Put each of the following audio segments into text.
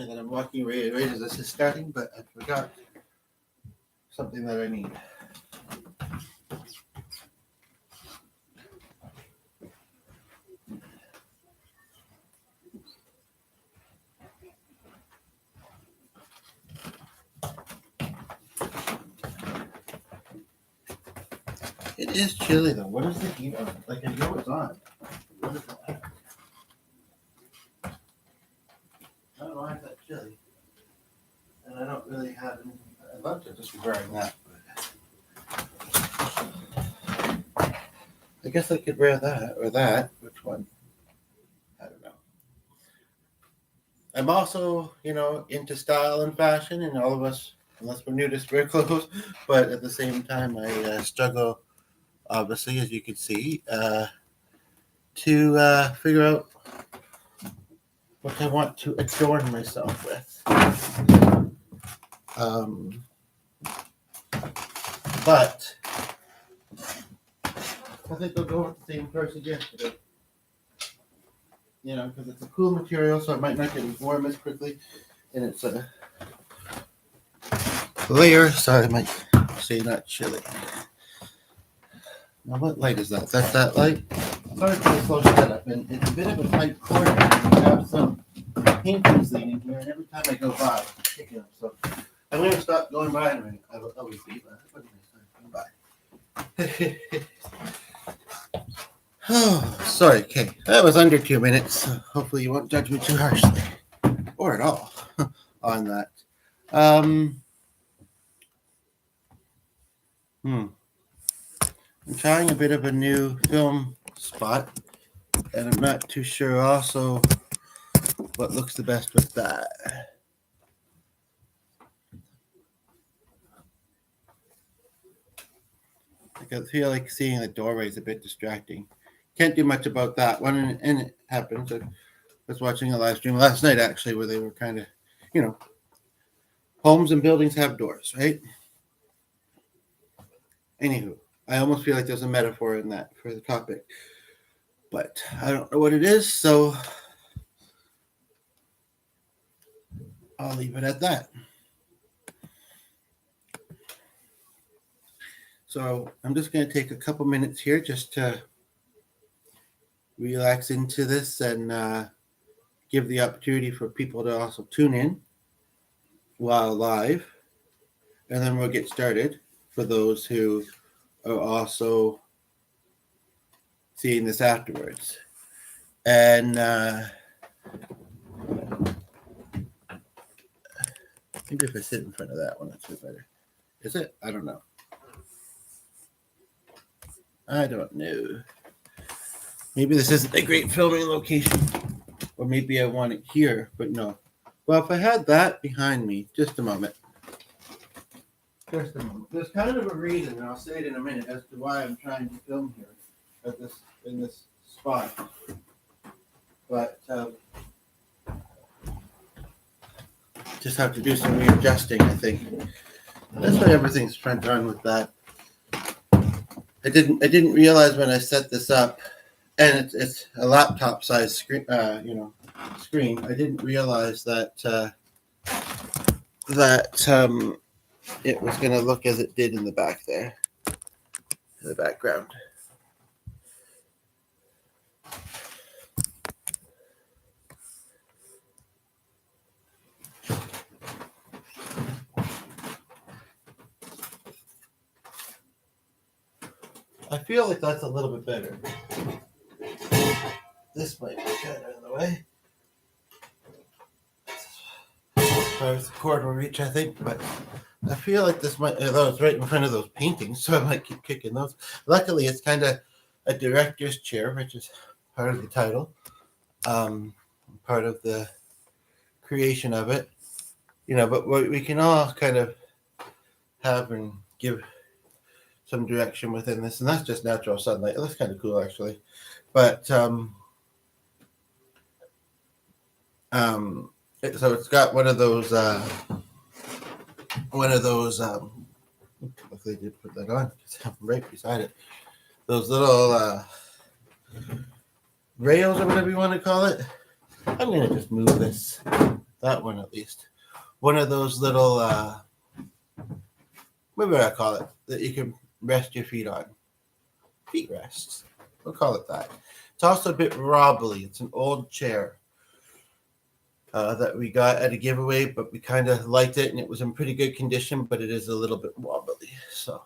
funny that I'm walking right as this is starting, but I forgot something that I need. It is chilly though. What is the heat on? Like I know it's on. What is that? I don't know why it's that chilly. And I don't really have anything. I'd love to just be wearing that. But I guess I could wear that or that. Which one? I don't know. I'm also, into style and fashion, and all of us, unless we're nudists, wear clothes. But at the same time, I struggle, obviously, as you can see, to figure out what I want to adorn myself with. But I think I'll go with the same purse as yesterday. Because it's a cool material, so it might not get warm as quickly, and it's a layer, so I might say not chilly. Now, what light is that? That's that light? Sorry for the slow setup, and it's a bit of a tight corner. We have some paintings leaning here, and every time I go by, I'm kicking them. So I'm going to stop going by in a minute. I will always be, but I wouldn't going by. Oh, sorry, okay. That was under 2 minutes. Hopefully you won't judge me too harshly. Or at all on that. I'm trying a bit of a new film spot, and I'm not too sure also what looks the best with that. I feel like seeing the doorway is a bit distracting. Can't do much about that one, and it happens. I was watching a live stream last night, actually, where they were kind of, homes and buildings have doors, right? Anywho, I almost feel like there's a metaphor in that for the topic, but I don't know what it is, so I'll leave it at that. So I'm just going to take a couple minutes here just to relax into this and give the opportunity for people to also tune in while live, and then we'll get started for those who are also seeing this afterwards. And maybe if I sit in front of that one, that's a bit better. Is it? I don't know. Maybe this isn't a great filming location, or maybe I want it here, but no. Well, if I had that behind me, just a moment. There's kind of a reason, and I'll say it in a minute, as to why I'm trying to film here in this spot. But just have to do some readjusting, I think. That's why everything's front on with that. I didn't realize when I set this up, and it's a laptop size screen. Screen. I didn't realize that it was going to look as it did in the back there, in the background. I feel like that's a little bit better. This might be kind of in the way. As far as the cord will reach, I think, but I feel like this might, although it's right in front of those paintings, so I might keep kicking those. Luckily, it's kind of a director's chair, which is part of the title, part of the creation of it, but we can all kind of have and give some direction within this, and that's just natural sunlight. It looks kind of cool, actually, but so it's got one of those luckily I did put that on because I'm right beside it, those little rails or whatever you want to call it. I'm going to just move this That one at least. One of those little, what would I call it, that you can rest your feet on. Feet rests. We'll call it that. It's also a bit wobbly. It's an old chair that we got at a giveaway, but we kind of liked it, and it was in pretty good condition, but it is a little bit wobbly. So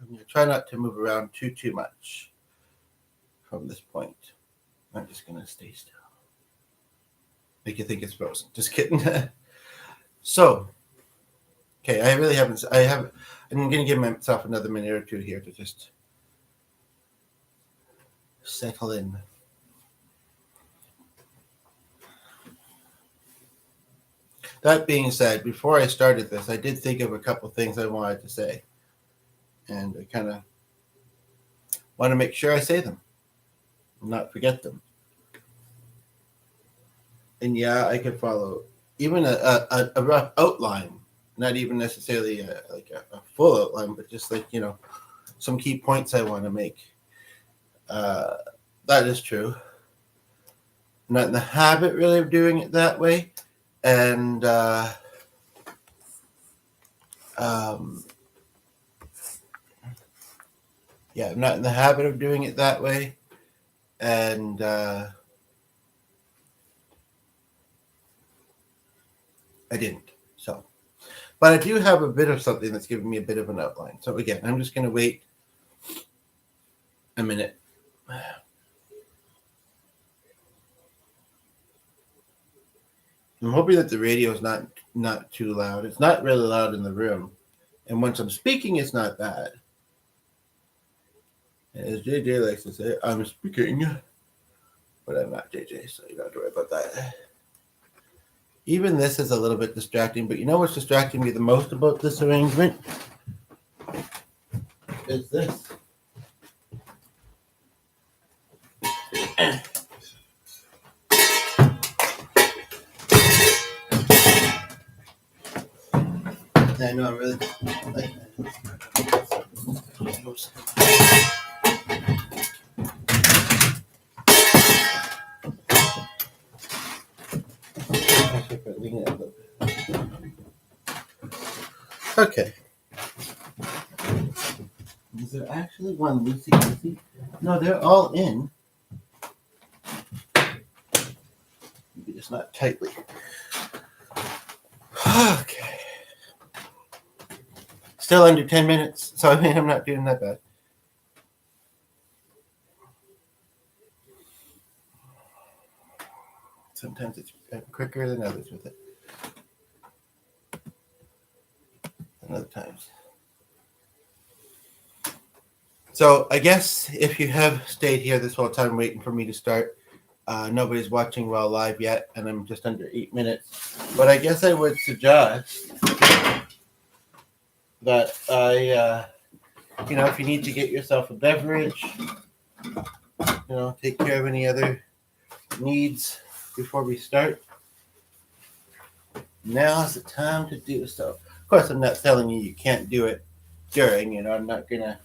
I'm going to try not to move around too much from this point. I'm just going to stay still. Make you think it's frozen. Just kidding. So, okay, I'm going to give myself another minute or two here to just settle in. That being said, before I started this, I did think of a couple things I wanted to say. And I kind of want to make sure I say them and not forget them. And yeah, I could follow even a rough outline, not even necessarily a full outline, but just like, some key points I want to make. That is true. I'm not in the habit really of doing it that way. And yeah, I'm not in the habit of doing it that way. And I didn't. So, but I do have a bit of something that's giving me a bit of an outline. So again, I'm just going to wait a minute. I'm hoping that the radio is not too loud. It's not really loud in the room. And once I'm speaking, it's not bad. As JJ likes to say, I'm speaking. But I'm not JJ, so you don't have to worry about that. Even this is a little bit distracting, but you know what's distracting me the most about this arrangement? Is this. I know, I'm really like okay. Is there actually one loosey-goosey? No, they're all in. Maybe just not tightly. Okay. Still under 10 minutes, so I mean, I'm not doing that bad. Sometimes it's quicker than others with it. And other times. So I guess if you have stayed here this whole time waiting for me to start, nobody's watching while live yet, and I'm just under 8 minutes. But I guess I would suggest that if you need to get yourself a beverage, take care of any other needs before we start, now's the time to do so. Of course, I'm not telling you can't do it during, I'm not going to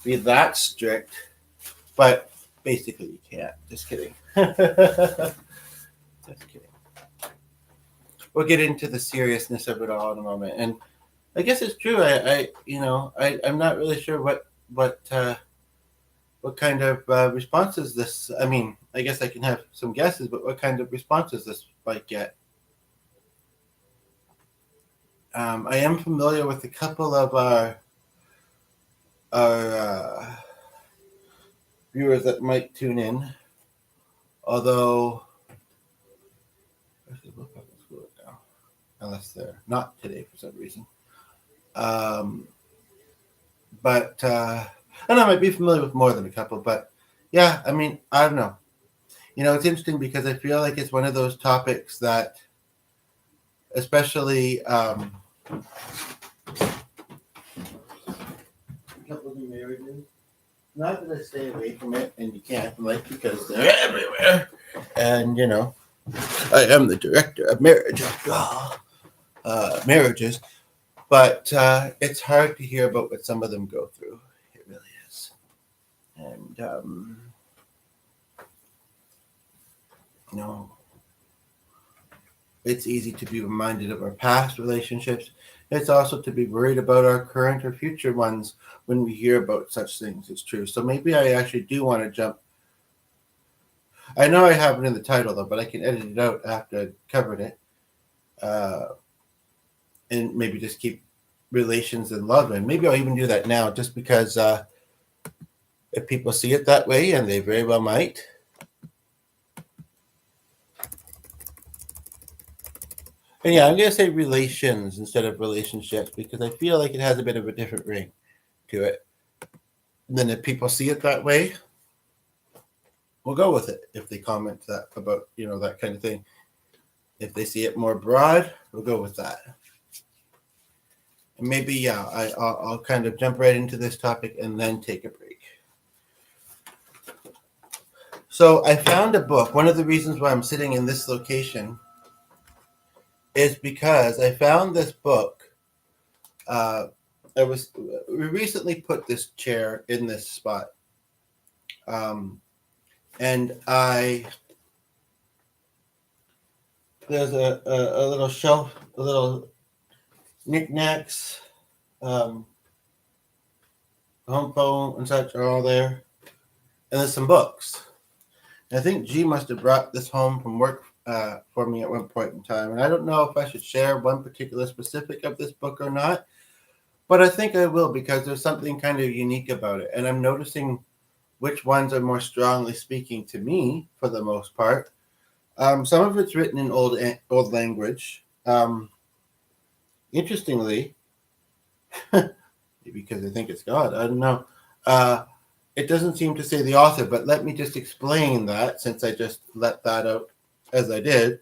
be that strict, but basically you can't. Just kidding. Just kidding. We'll get into the seriousness of it all in a moment. And I guess it's true. I'm not really sure what kind of responses this. I mean, I guess I can have some guesses, but what kind of responses this might get? I am familiar with a couple of our viewers that might tune in, although unless they're not today for some reason. But and I might be familiar with more than a couple, but yeah, I mean, I don't know. It's interesting because I feel like it's one of those topics that, especially a couple of marriages, not that I stay away from it, and you can't, because they're everywhere. And I am the director of marriages, but it's hard to hear about what some of them go through. It really is. And It's easy to be reminded of our past relationships. It's also to be worried about our current or future ones when we hear about such things. It's true. So maybe I actually do want to jump. I know I have it in the title though, but I can edit it out after I've covered it. Uh, and maybe just keep relations and love. And maybe I'll even do that now just because if people see it that way, and they very well might. And yeah, I'm going to say relations instead of relationships because I feel like it has a bit of a different ring to it. And then if people see it that way, we'll go with it if they comment that about, that kind of thing. If they see it more broad, we'll go with that. And maybe, yeah, I'll kind of jump right into this topic and then take a break. So I found a book. One of the reasons why I'm sitting in this location is because I found this book. We recently put this chair in this spot. And there's a little shelf, a little knickknacks, home phone and such are all there. And there's some books. And I think G must have brought this home from work for me at one point in time. And I don't know if I should share one particular specific of this book or not, but I think I will because there's something kind of unique about it. And I'm noticing which ones are more strongly speaking to me for the most part. Some of it's written in old language. Interestingly, because I think it's God, I don't know. It doesn't seem to say the author, but let me just explain that since I just let that out as I did.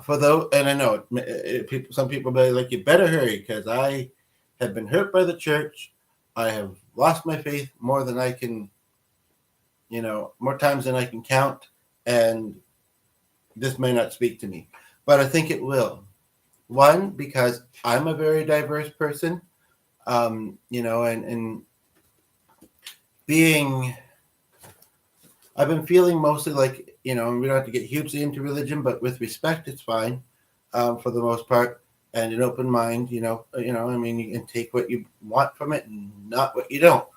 And I know some people may be like, you better hurry because I have been hurt by the church. I have lost my faith more than I can, more times than I can count. And this may not speak to me, but I think it will. One, because I'm a very diverse person, and I've been feeling mostly like, we don't have to get hugely into religion, but with respect, it's fine for the most part. And an open mind, you can take what you want from it and not what you don't.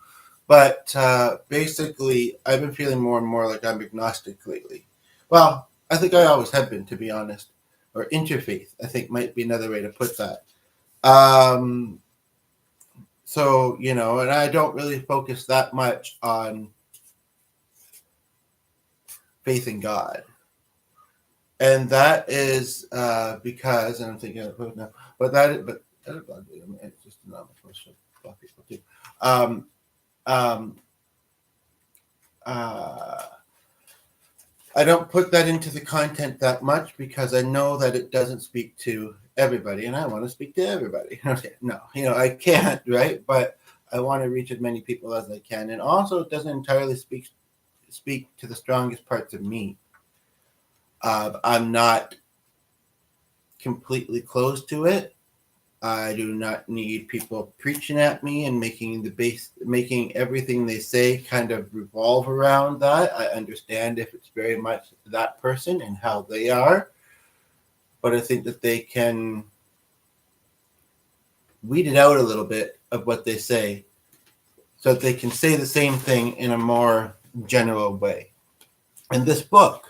But basically, I've been feeling more and more like I'm agnostic lately. Well, I think I always have been, to be honest. Or interfaith, I think might be another way to put that. So, and I don't really focus that much on faith in God. And that is because, and I'm thinking of it now, but it's just not supposed to block people too. I don't put that into the content that much because I know that it doesn't speak to everybody, and I want to speak to everybody. No, I can't, right? But I want to reach as many people as I can, and also it doesn't entirely speak to the strongest parts of me. I'm not completely closed to it. I do not need people preaching at me and making everything they say kind of revolve around that. I understand if it's very much that person and how they are, but I think that they can weed it out a little bit of what they say so that they can say the same thing in a more general way. And this book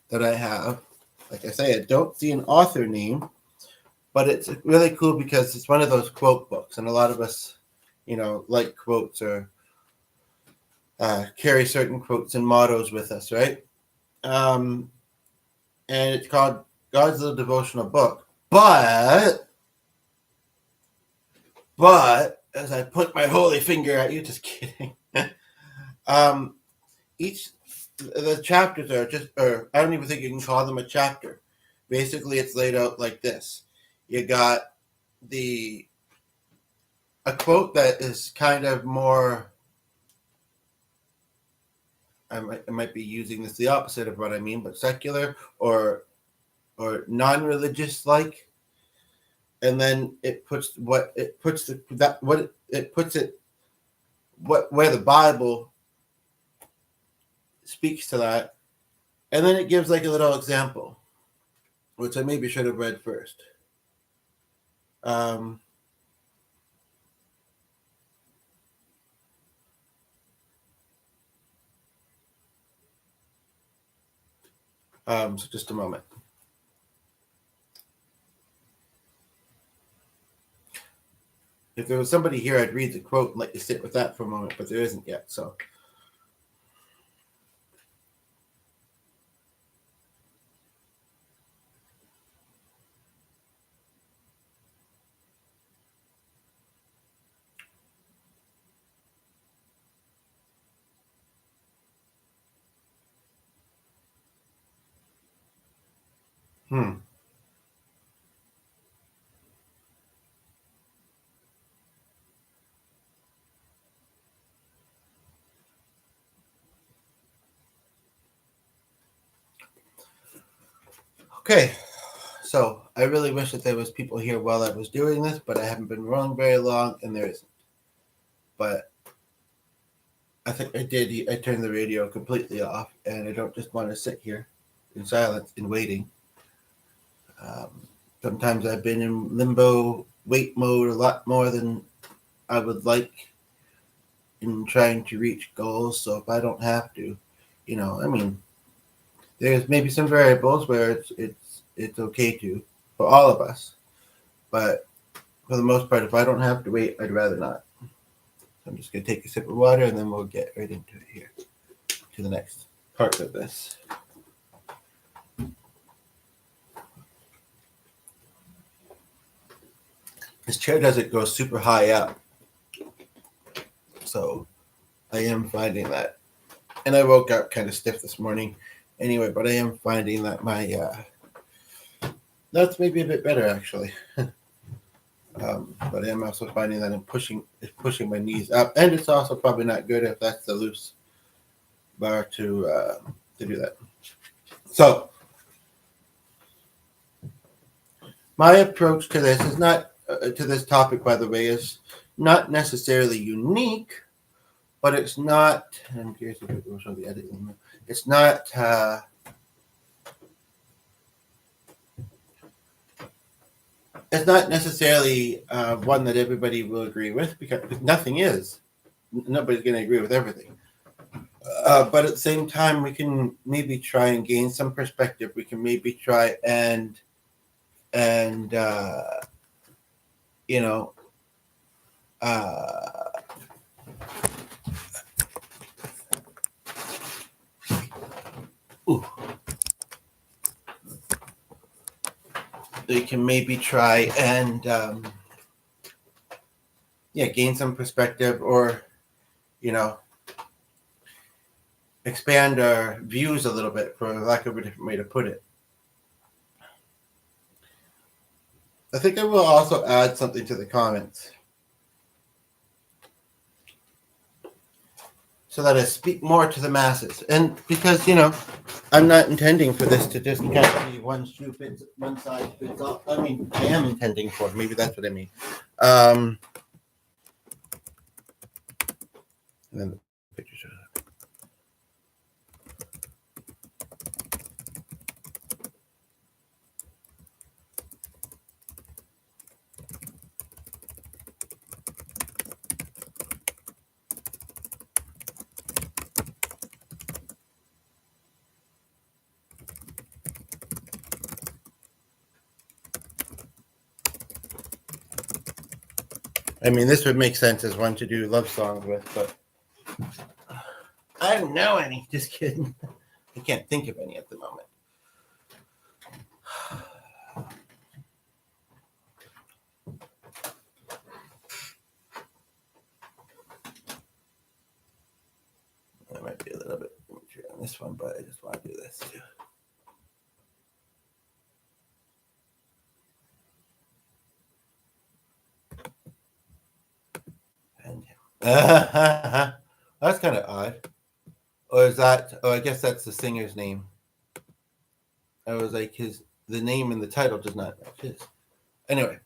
that I have, like I say, I don't see an author name, but it's really cool because it's one of those quote books, and a lot of us, like quotes or carry certain quotes and mottos with us, right? And it's called God's Little Devotional Book. But as I point my holy finger at you, just kidding. The chapters or I don't even think you can call them a chapter. Basically, it's laid out like this. You got a quote that is kind of more, I might be using this the opposite of what I mean, but secular or non-religious like, and then it puts where the Bible speaks to that, and then it gives like a little example, which I maybe should have read first. So just a moment. If there was somebody here, I'd read the quote and let you sit with that for a moment, but there isn't yet. So, Okay. So I really wish that there was people here while I was doing this, but I haven't been rolling very long, and there isn't. But I think I did. I turned the radio completely off, and I don't just want to sit here in silence and waiting. Sometimes I've been in limbo wait mode a lot more than I would like in trying to reach goals. So if I don't have to, I mean, there's maybe some variables where it's okay to for all of us, but for the most part, if I don't have to wait, I'd rather not. I'm just going to take a sip of water, and then we'll get right into it here, to the next part of this. This chair doesn't go super high up, so I am finding that. And I woke up kind of stiff this morning anyway, but I am finding that my that's maybe a bit better, actually. But I am also finding that it's pushing my knees up, and it's also probably not good if that's the loose bar to do that. So my approach to this is not to this topic, by the way, is not necessarily unique, but it's not. I'm curious if it will show the editing. It's not. It's not necessarily one that everybody will agree with, because nothing is. Nobody's going to agree with everything. But at the same time, we can maybe try and gain some perspective. We can maybe try and they can maybe try and gain some perspective, or expand our views a little bit, for lack of a different way to put it. I think I will also add something to the comments so that I speak more to the masses. And because, I'm not intending for this to just kind of be one shoe fits, one size fits all. I mean, I am intending for, maybe that's what I mean. And then the picture shows up. I mean, this would make sense as one to do love songs with, but I don't know any. Just kidding. I can't think of any at the moment. That might be a little bit premature on this one, but I just want to do this too. That's kind of odd. Or is that? Oh, I guess that's the singer's name. I was like, the name and the title does not match his. Anyway,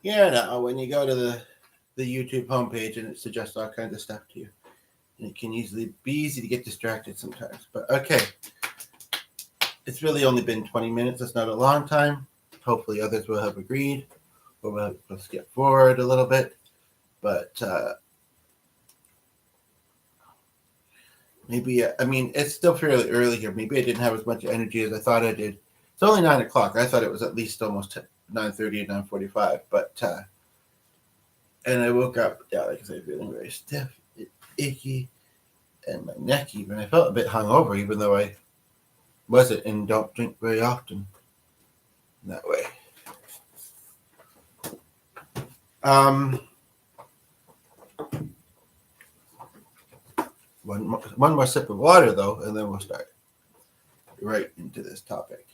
no, when you go to the YouTube homepage and it suggests all kinds of stuff to you, and it can be easy to get distracted sometimes. But okay, It's really only been 20 minutes. It's not a long time. Hopefully, others will have agreed, or we'll skip forward a little bit. But maybe, I mean, it's still fairly early here. Maybe I didn't have as much energy as I thought I did. It's only 9 o'clock. I thought it was at least almost 9:30 and 9:45. But, and I woke up, yeah, like I said, feeling very stiff, icky, and my neck even. I felt a bit hungover, even though I wasn't and don't drink very often that way. One more sip of water, though, and then we'll start right into this topic.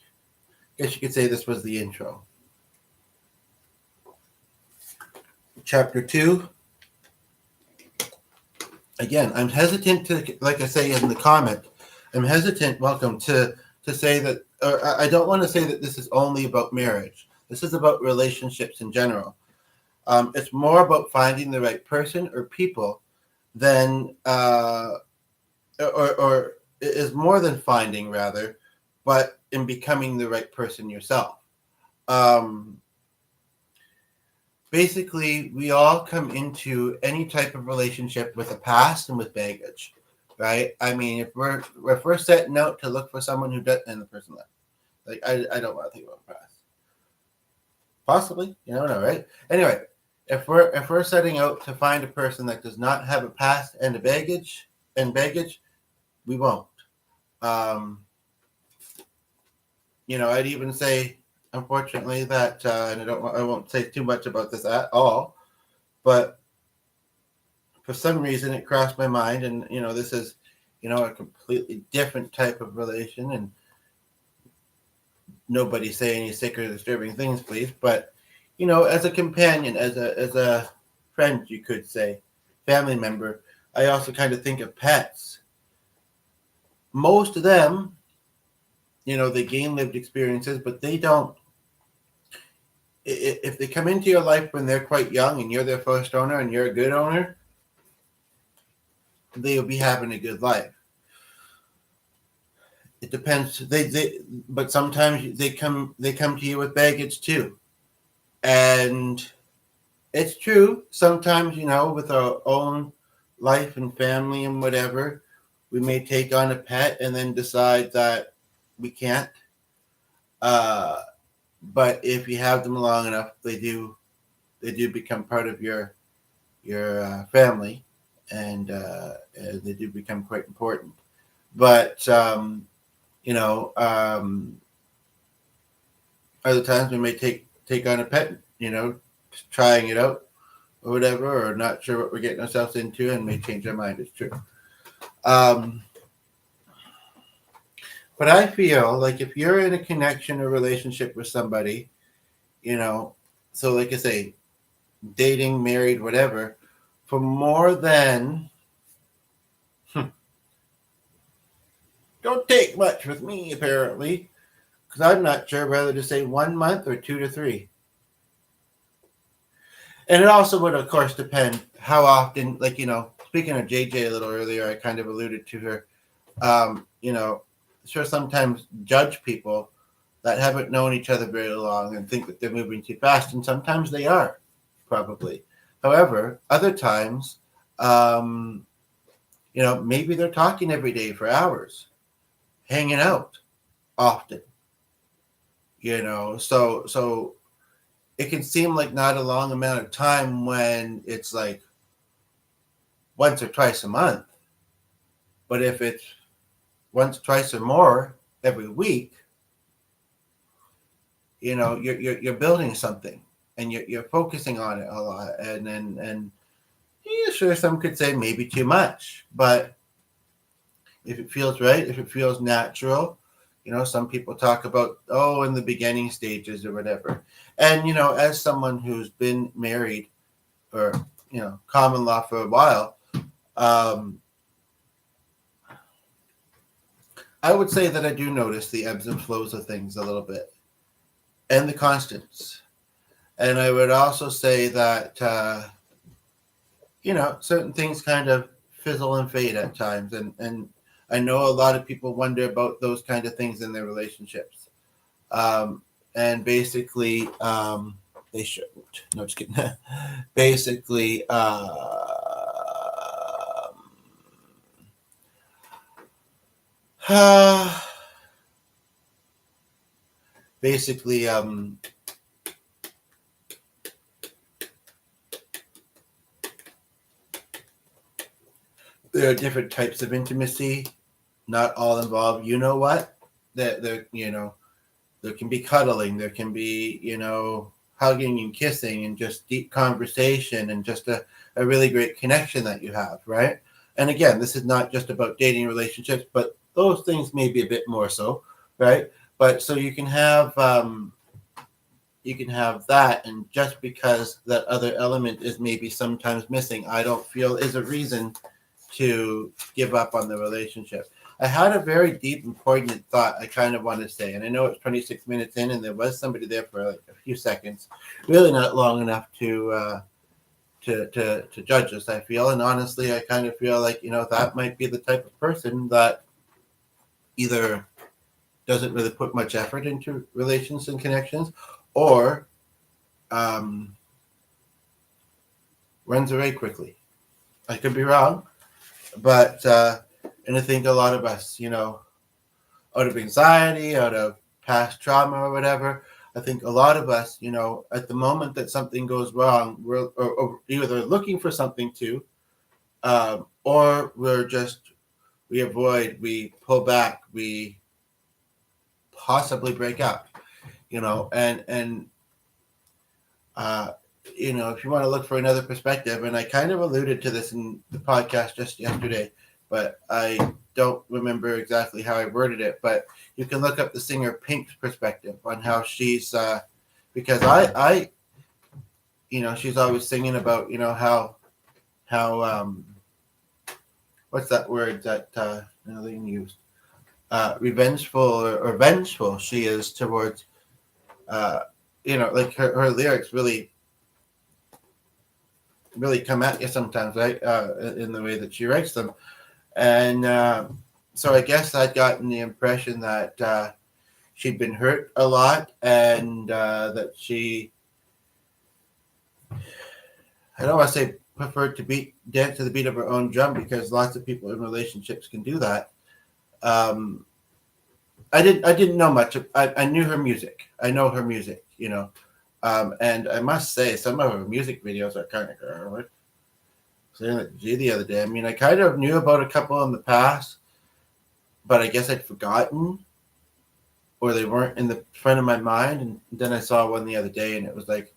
I guess you could say this was the intro. Chapter 2. Again, I'm hesitant to, like I say in the comment, I'm hesitant, welcome, to say that, or I don't want to say that this is only about marriage. This is about relationships in general. It's more about finding the right person or people than, or it is more than finding, rather, but in becoming the right person yourself. Basically, we all come into any type of relationship with a past and with baggage, right? I mean, if we're setting out to look for someone who doesn't, and the person left, like I don't want to think about the past. Possibly, you don't know, right? Anyway, if we're setting out to find a person that does not have a past and a baggage, we won't. I'd even say, unfortunately, that and I won't say too much about this at all, but for some reason it crossed my mind, and this is a completely different type of relation, and nobody say any sick or disturbing things, please. But as a companion, as a friend, you could say, family member, I also kind of think of pets. Most of them, they gain lived experiences, but they don't. If they come into your life when they're quite young and you're their first owner and you're a good owner, they'll be having a good life. It depends. But sometimes they come to you with baggage too. And it's true. Sometimes, with our own life and family and whatever, we may take on a pet and then decide that we can't. But if you have them long enough, they do become part of your family, and they do become quite important. But other times we may take on a pet, trying it out or whatever, or not sure what we're getting ourselves into, and may change our mind. It's true. But I feel like if you're in a connection or relationship with somebody, so like I say, dating, married, whatever, for more than, don't take much with me, apparently, because I'm not sure whether to say 1 month or 2 to 3. And it also would, of course, depend how often, like, speaking of JJ a little earlier, I kind of alluded to her, sure, sometimes judge people that haven't known each other very long and think that they're moving too fast, and sometimes they are, probably. However, other times, maybe they're talking every day for hours, hanging out often, so it can seem like not a long amount of time when it's like once or twice a month. But if it's once, twice, or more every week, you're building something, and you're focusing on it a lot, and yeah, sure, some could say maybe too much, but if it feels right, if it feels natural, some people talk about in the beginning stages or whatever, and as someone who's been married or common law for a while, I would say that I do notice the ebbs and flows of things a little bit, and the constants. And I would also say that, certain things kind of fizzle and fade at times. And I know a lot of people wonder about those kind of things in their relationships. And basically, they shouldn't. No, just kidding. Basically, basically, there are different types of intimacy, not all involved. You know what? That there, there can be cuddling, there can be, hugging and kissing and just deep conversation and just a really great connection that you have, right? And again, this is not just about dating relationships, but those things may be a bit more so, right? But so you can have that, and just because that other element is maybe sometimes missing, I don't feel is a reason to give up on the relationship. I had a very deep and poignant thought I kind of want to say, and I know it's 26 minutes in, and there was somebody there for like a few seconds, really not long enough to judge us, I feel. And honestly, I kind of feel like, that might be the type of person that either doesn't really put much effort into relations and connections, or runs away quickly. I could be wrong, but and I think a lot of us, out of anxiety, out of past trauma or whatever, I think a lot of us, at the moment that something goes wrong, we're or either looking for something to, or we avoid, we pull back, we possibly break up, and if you want to look for another perspective, and I kind of alluded to this in the podcast just yesterday, but I don't remember exactly how I worded it, but you can look up the singer Pink's perspective on how she's, because I she's always singing about, how, what's that word that Lillian used? Revengeful or vengeful she is towards, like her lyrics really come at you sometimes, right? In the way that she writes them. And so I guess I'd gotten the impression that she'd been hurt a lot, and that she, I don't want to say preferred to dance to the beat of her own drum, because lots of people in relationships can do that. I didn't know much. I knew her music. I know her music, and I must say some of her music videos are kind of like saying that G the other day. I mean, I kind of knew about a couple in the past, but I guess I'd forgotten, or they weren't in the front of my mind. And then I saw one the other day, and it was like,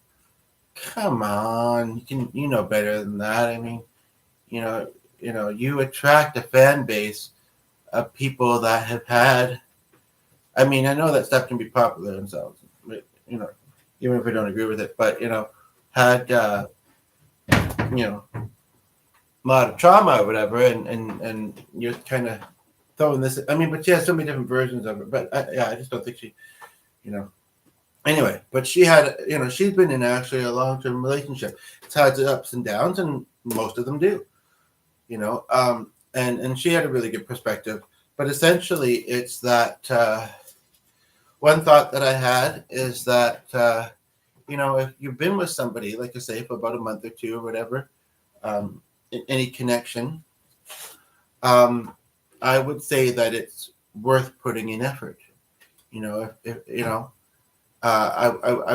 come on, you know better than that. I mean, you attract a fan base of people that have had. I mean, I know that stuff can be popular themselves, but, even if I don't agree with it, but had a lot of trauma or whatever, and you're kind of throwing this. I mean, but she has so many different versions of it. But I just don't think she, Anyway, but she had, she's been in actually a long-term relationship. It's had its ups and downs, and most of them do, and she had a really good perspective. But essentially, it's that one thought that I had is that, if you've been with somebody, like I say, for about a month or two or whatever, in any connection, I would say that it's worth putting in effort. I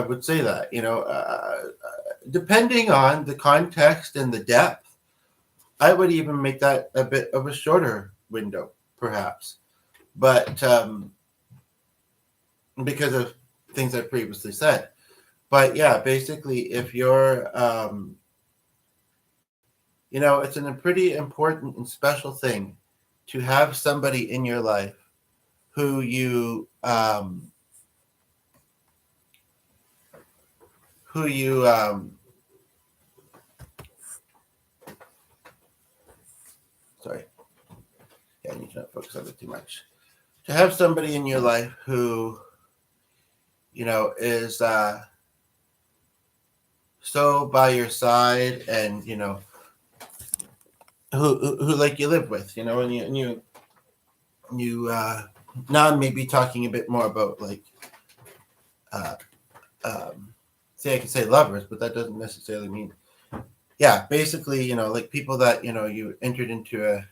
would say that, depending on the context and the depth, I would even make that a bit of a shorter window, perhaps. But because of things I previously said. But yeah, basically, if you're, it's a pretty important and special thing to have somebody in your life who you, sorry, yeah, I need to not focus on it too much. To have somebody in your life who, is so by your side, and who like you live with, and you you now I may be talking a bit more about like uh, say I can say lovers, but that doesn't necessarily mean yeah. Basically, like people that you entered into a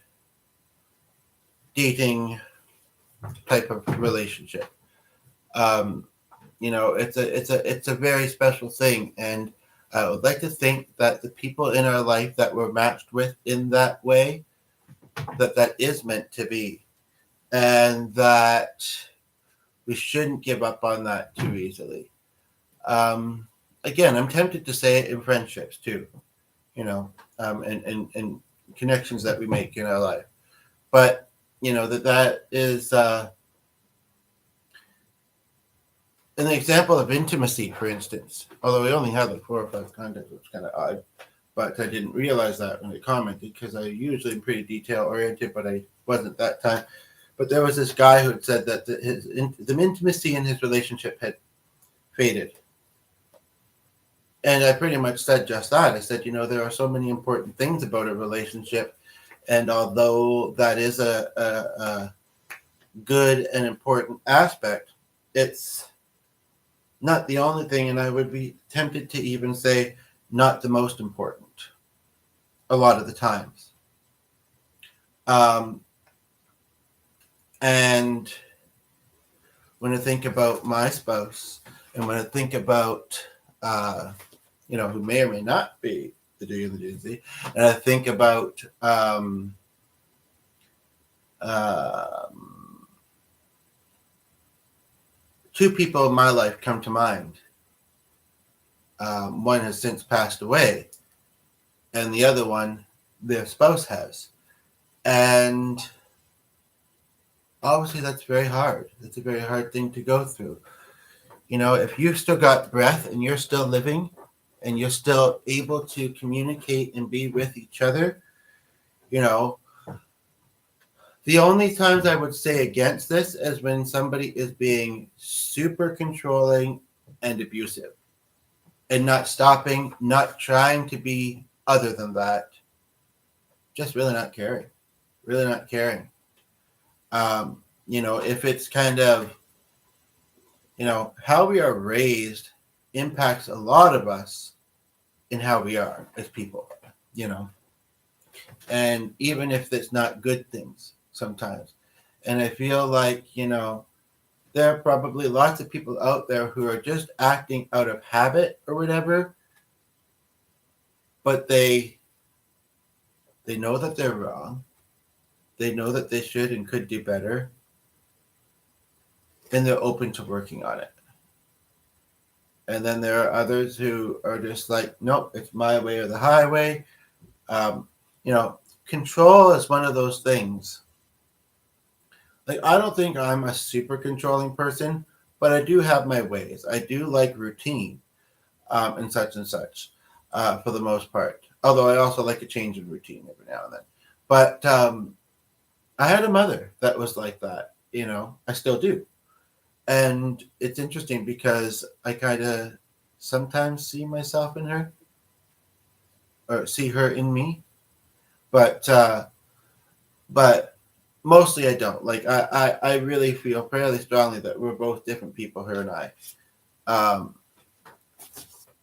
dating type of relationship. Um, it's a very special thing, and I would like to think that the people in our life that we're matched with in that way, that is meant to be, and that we shouldn't give up on that too easily. Um, Again, I'm tempted to say it in friendships too, and connections that we make in our life. But that is an example of intimacy, for instance. Although we only had like 4 or 5 contacts, which is kind of odd. But I didn't realize that when I commented because I usually am pretty detail oriented, but I wasn't that time. But there was this guy who had said that the intimacy in his relationship had faded. And I pretty much said just that. I said, there are so many important things about a relationship. And although that is a good and important aspect, it's not the only thing. And I would be tempted to even say not the most important a lot of the times. And when I think about my spouse and when I think about, who may or may not be the D and the doozy, and I think about two people in my life come to mind. One has since passed away, and the other one, their spouse has. And obviously, that's very hard. That's a very hard thing to go through. If you've still got breath and you're still living and you're still able to communicate and be with each other, the only times I would say against this is when somebody is being super controlling and abusive and not stopping, not trying to be other than that, just really not caring, really not caring. If it's kind of, how we are raised impacts a lot of us in how we are as people, and even if it's not good things sometimes. And I feel like, there are probably lots of people out there who are just acting out of habit or whatever, but they know that they're wrong. They know that they should and could do better, and they're open to working on it. And then there are others who are just like, nope, it's my way or the highway. Um, Control is one of those things. Like, I don't think I'm a super controlling person, but I do have my ways. I do like routine, and such, for the most part. Although I also like a change in routine every now and then. But I had a mother that was like that. I still do. And it's interesting because I kind of sometimes see myself in her or see her in me, but mostly I don't. Like I really feel fairly strongly that we're both different people, her and I. Um,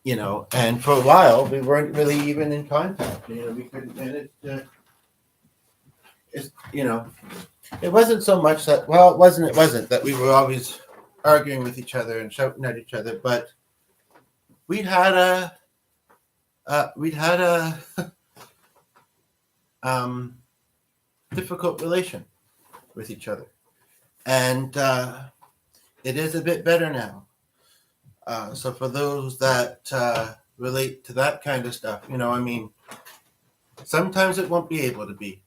and for a while we weren't really even in contact. We couldn't manage to. It wasn't so much that it wasn't that we were always arguing with each other and shouting at each other, but we'd had a difficult relation with each other, and it is a bit better now. So for those that relate to that kind of stuff, sometimes it won't be able to be.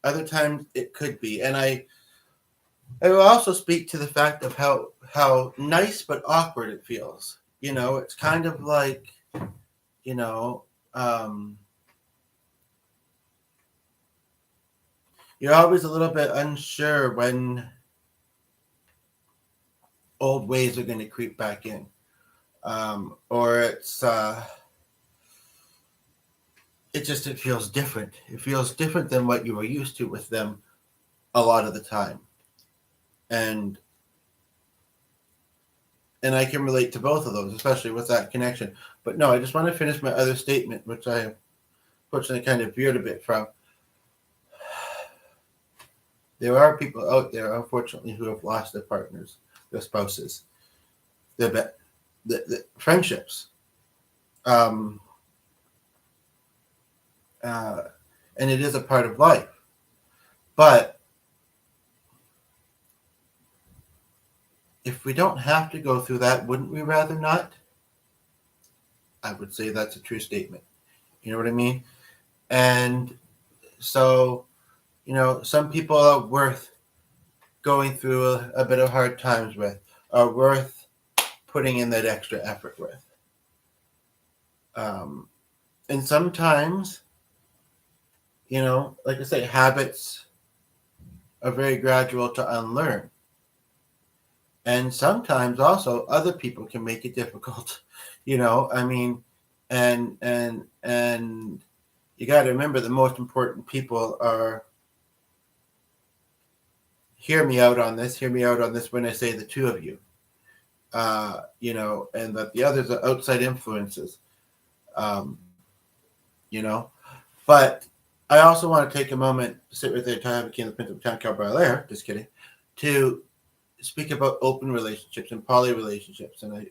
Other times it could be, and I will also speak to the fact of how nice but awkward it feels. It's kind of like, you're always a little bit unsure when old ways are going to creep back in, or it feels different. It feels different than what you were used to with them a lot of the time. and I can relate to both of those, especially with that connection. But no, I just want to finish my other statement, which I unfortunately kind of veered a bit from. There are people out there, unfortunately, who have lost their partners, their spouses, their friendships. Um, and it is a part of life. But if we don't have to go through that, wouldn't we rather not? I would say that's a true statement. You know what I mean? And so, some people are worth going through a bit of hard times with, are worth putting in that extra effort with. And sometimes, like I say, habits are very gradual to unlearn. And sometimes also other people can make it difficult, I mean, and you got to remember the most important people are, hear me out on this when I say the two of you, and that the others are outside influences, but I also want to take a moment to sit right there, Ty became the Prince of Town Caballero, just kidding, to speak about open relationships and poly relationships. And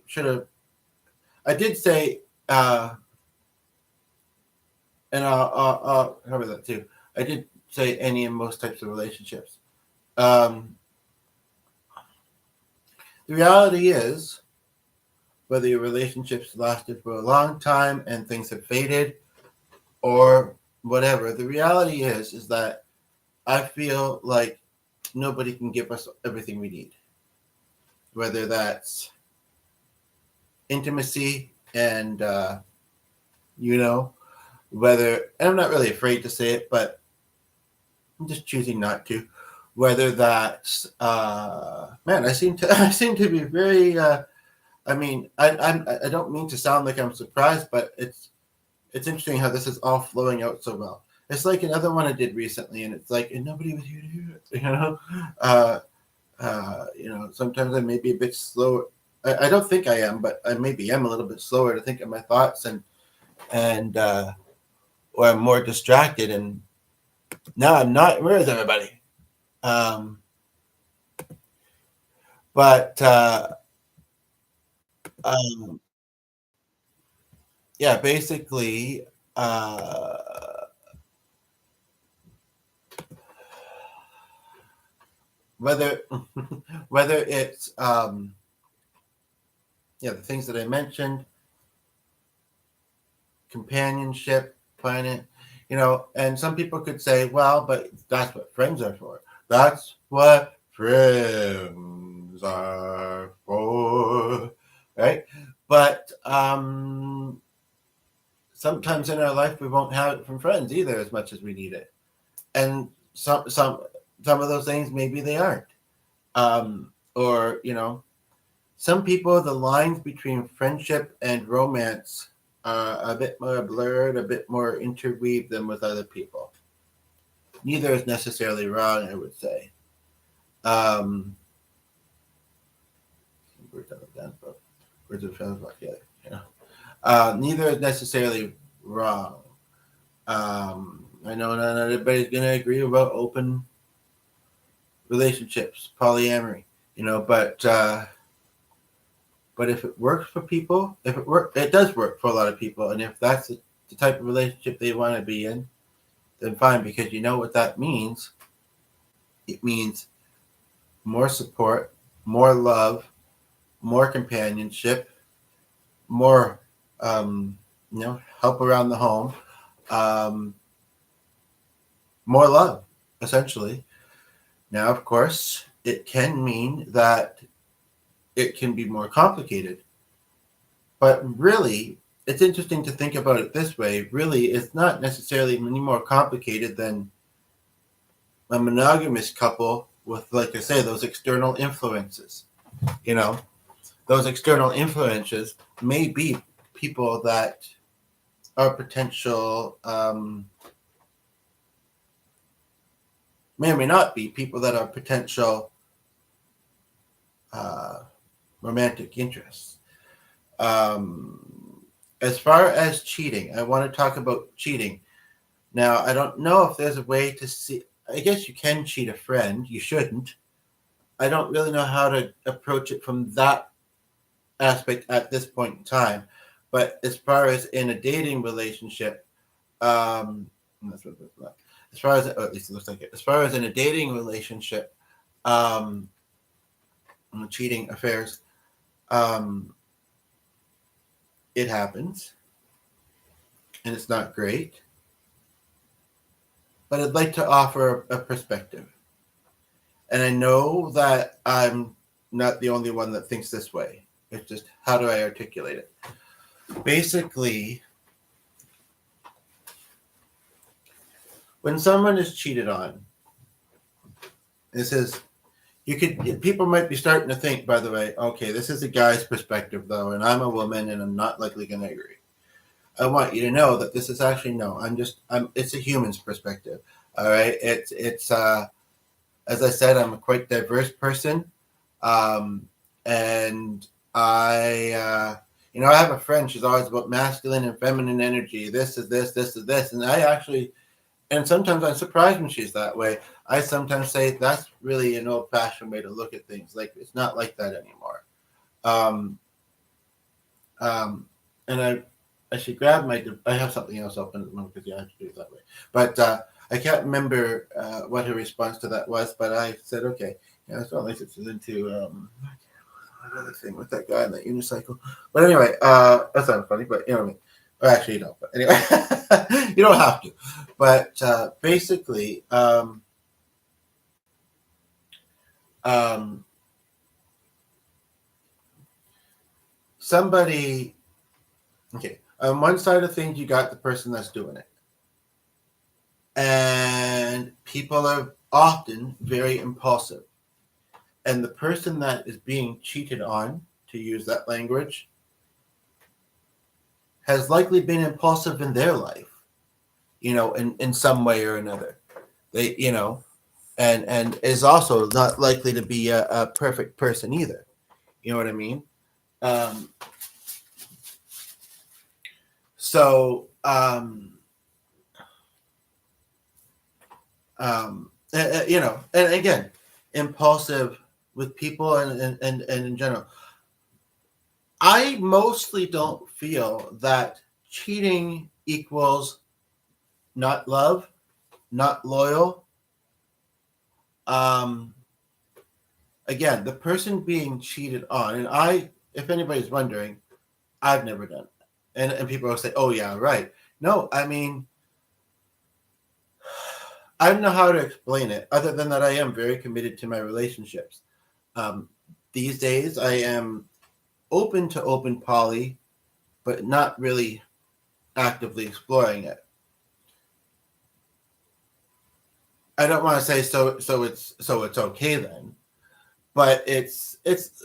I did say, and I'll cover that too. I did say any and most types of relationships. The reality is, whether your relationships lasted for a long time and things have faded or whatever, the reality is that I feel like nobody can give us everything we need. Whether that's intimacy and, whether, and I'm not really afraid to say it, but I'm just choosing not to. Whether that's, man, I seem to be very, I mean, I don't mean to sound like I'm surprised, but it's interesting how this is all flowing out so well. It's like another one I did recently, and it's like, and nobody was here to hear it, sometimes I may be a bit slower. I don't think I am, but I maybe am a little bit slower to think of my thoughts and or I'm more distracted, and now I'm not. Where is everybody? But yeah, basically, whether it's the things that I mentioned, companionship, finance, and some people could say, well, but that's what friends are for. That's what friends are for, right? But sometimes in our life we won't have it from friends either as much as we need it, and some of those things maybe they aren't, or some people, the lines between friendship and romance are a bit more blurred, a bit more interweaved than with other people. Neither is necessarily wrong, I would say. Neither is necessarily wrong. I know not everybody's going to agree about open relationships, polyamory, but if it works for people, it does work for a lot of people. And if that's the type of relationship they want to be in, then fine, because you know what that means. It means more support, more love, more companionship, more, help around the home, more love, essentially. Now, of course, it can mean that it can be more complicated. But really, it's interesting to think about it this way. Really, it's not necessarily any more complicated than a monogamous couple with, like I say, those external influences. Those external influences may be people that are potential, may or may not be people that are potential romantic interests. As far as cheating, I want to talk about cheating. Now, I don't know if there's a way to see. I guess you can cheat a friend. You shouldn't. I don't really know how to approach it from that aspect at this point in time. But as far as in a dating relationship, that's what it looks like. As far as, or at least it looks like it. As far as in a dating relationship, um, cheating affairs, um, it happens, and it's not great. But I'd like to offer a perspective. And I know that I'm not the only one that thinks this way. It's just, how do I articulate it? Basically, when someone is cheated on, this is, people might be starting to think, by the way, okay, this is a guy's perspective though, and I'm a woman and I'm not likely going to agree. I want you to know that this is actually, no, it's a human's perspective. All right. It's as I said, I'm a quite diverse person. And I have a friend, she's always about masculine and feminine energy. This is this, this is this. And sometimes I'm surprised when she's that way. I sometimes say that's really an old-fashioned way to look at things. Like, it's not like that anymore. And I should grab I have something else open at the moment because I have to do it that way. But I can't remember what her response to that was, but I said, okay, it's not like it's into another thing with that guy on that unicycle. But anyway, that's not funny, but you know what I mean. Well, actually, you don't. But anyway, you don't have to. But basically, somebody, okay, on one side of things, you got the person that's doing it. And people are often very impulsive. And the person that is being cheated on, to use that language, has likely been impulsive in their life, in some way or another. They, and is also not likely to be a perfect person either. You know what I mean? And again, impulsive with people and in general. I mostly don't feel that cheating equals not love, not loyal. Again, the person being cheated on, and if anybody's wondering, I've never done it. And people will say, oh yeah, right. No, I mean, I don't know how to explain it other than that I am very committed to my relationships. These days I am open to open poly, but not really actively exploring it. I don't want to say so it's okay then, but it's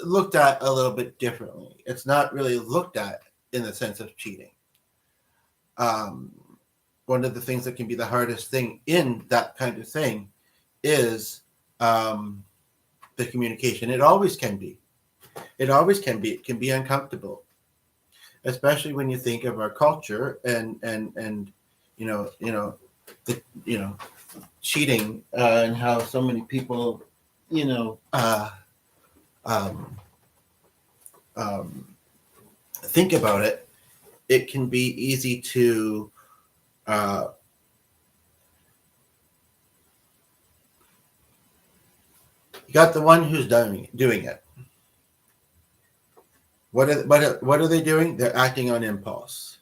looked at a little bit differently. It's not really looked at in the sense of cheating. One of the things that can be the hardest thing in that kind of thing is the communication. It always can be. It always can be. It can be uncomfortable, especially when you think of our culture and cheating and how so many people, think about it. It can be easy to you got the one who's doing it. What are they doing? They're acting on impulse.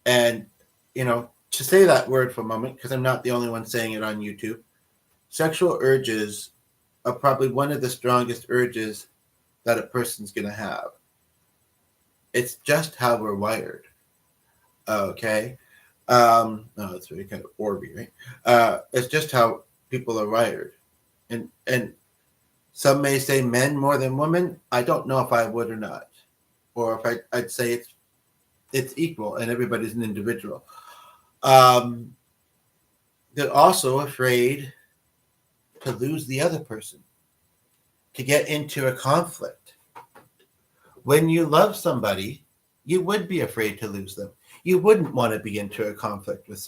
And, to say that word for a moment, because I'm not the only one saying it on YouTube, sexual urges are probably one of the strongest urges that a person's going to have. It's just how we're wired. Okay? It's very kind of Orby, right? It's just how people are wired. And some may say men more than women. I don't know if I would or not. Or if I'd say it's equal and everybody's an individual. They're also afraid to lose the other person, to get into a conflict. When you love somebody, you would be afraid to lose them. You wouldn't want to be into a conflict with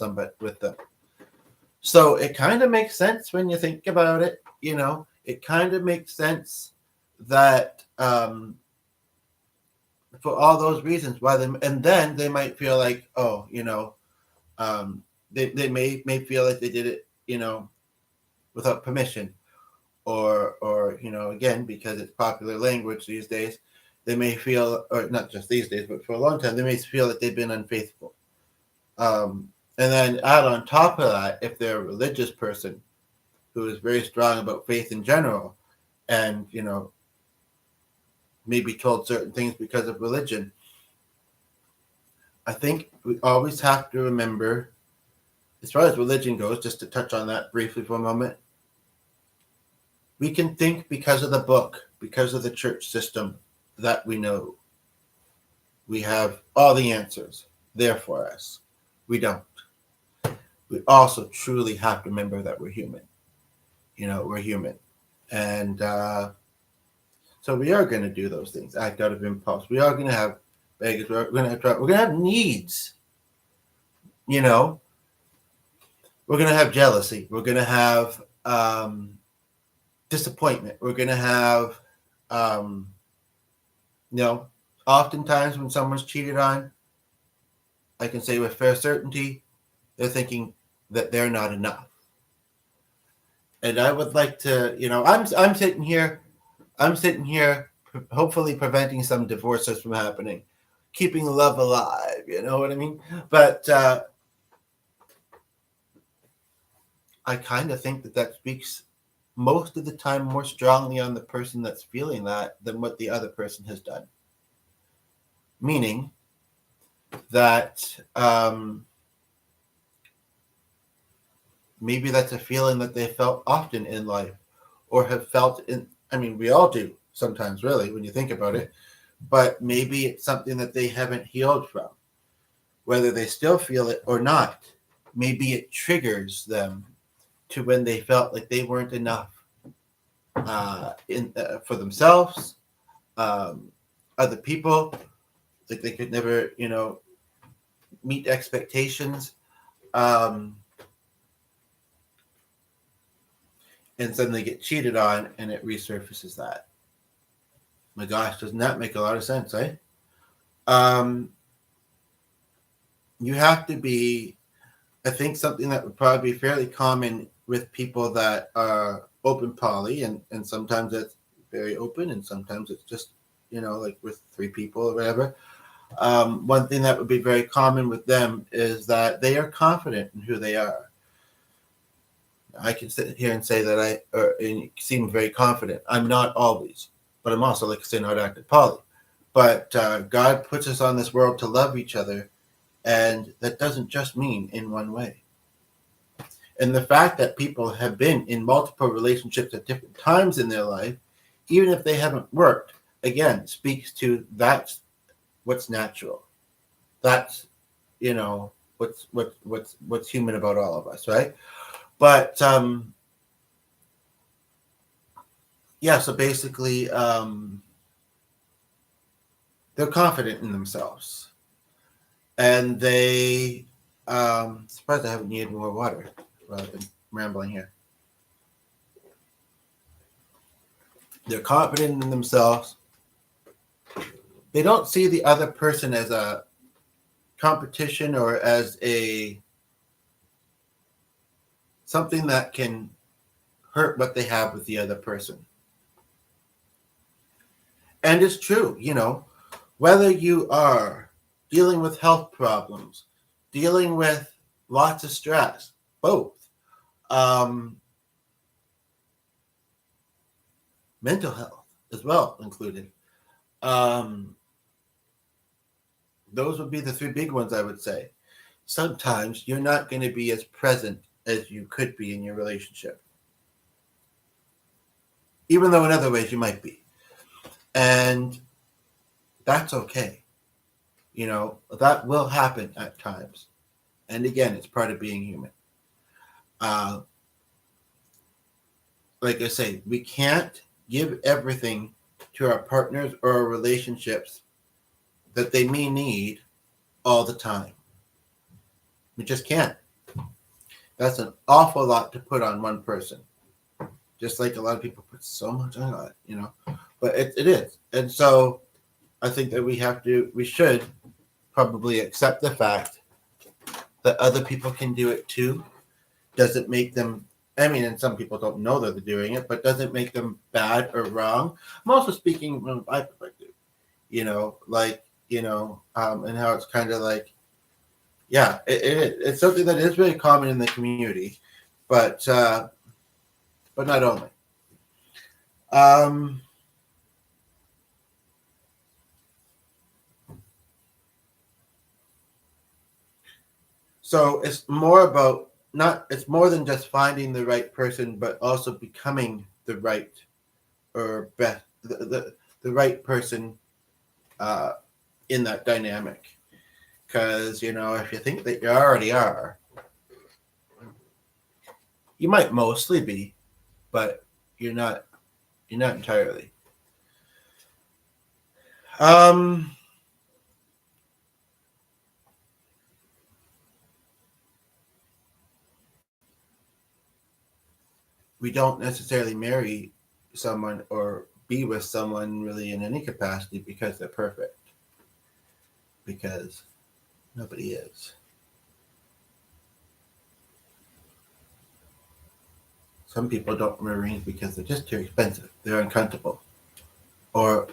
them. So it kind of makes sense when you think about it. It kind of makes sense that for all those reasons why them, and then they might feel like, they may feel like they did it, without permission, or again, because it's popular language these days, they may feel, or not just these days, but for a long time, they may feel that they've been unfaithful. And then add on top of that, if they're a religious person who is very strong about faith in general, and maybe told certain things because of religion, I think we always have to remember, as far as religion goes, just to touch on that briefly for a moment, we can think because of the book, because of the church system, that we know we have all the answers there for us. We don't. We also truly have to remember that we're human. We're human. And so we are going to do those things, act out of impulse. We are going to have beggars. We're going to have needs. We're going to have jealousy. We're going to have disappointment. We're going to have, oftentimes when someone's cheated on, I can say with fair certainty, they're thinking that they're not enough. And I would like to, I'm sitting here, hopefully preventing some divorces from happening, keeping love alive. You know what I mean? But I kind of think that speaks most of the time more strongly on the person that's feeling that than what the other person has done. Meaning that maybe that's a feeling that they felt often in life, or have felt we all do sometimes, really, when you think about it, but maybe it's something that they haven't healed from. Whether they still feel it or not, maybe it triggers them to when they felt like they weren't enough for themselves, other people, like they could never, meet expectations. And then they get cheated on, and it resurfaces that. My gosh, doesn't that make a lot of sense, eh? You have to be, I think, something that would probably be fairly common with people that are open poly, and sometimes it's very open, and sometimes it's just, like with 3 people or whatever. One thing that would be very common with them is that they are confident in who they are. I can sit here and say that and seem very confident. I'm not always, but I'm also, like I say, not active poly. But God puts us on this world to love each other, and that doesn't just mean in one way. And the fact that people have been in multiple relationships at different times in their life, even if they haven't worked, again, speaks to that's what's natural. That's what's human about all of us, right? But so basically, they're confident in themselves, and they surprised I haven't needed more water rather than rambling here. They're confident in themselves. They don't see the other person as a competition or as something that can hurt what they have with the other person. And it's true, whether you are dealing with health problems, dealing with lots of stress, both, mental health as well included. Those would be the 3 big ones, I would say. Sometimes you're not going to be as present as you could be in your relationship, even though in other ways you might be. And that's okay. That will happen at times. And again, it's part of being human. Like I say, we can't give everything to our partners or our relationships that they may need all the time. We just can't. That's an awful lot to put on one person. Just like a lot of people put so much on it, you know. But it is. And so I think that we should probably accept the fact that other people can do it too. Doesn't make them, I mean, and some people don't know that they're doing it, but doesn't make them bad or wrong. I'm also speaking from my perspective, you know, like, you know, and how it's kind of like, yeah, it's something that is really common in the community, but not only. So it's more about it's more than just finding the right person, but also becoming the right or best the right person in that dynamic. Because, you know, if you think that you already are, you might mostly be, but you're not entirely. We don't necessarily marry someone or be with someone really in any capacity because they're perfect. Because nobody is. Some people don't wear rings because they're just too expensive. They're uncomfortable. Or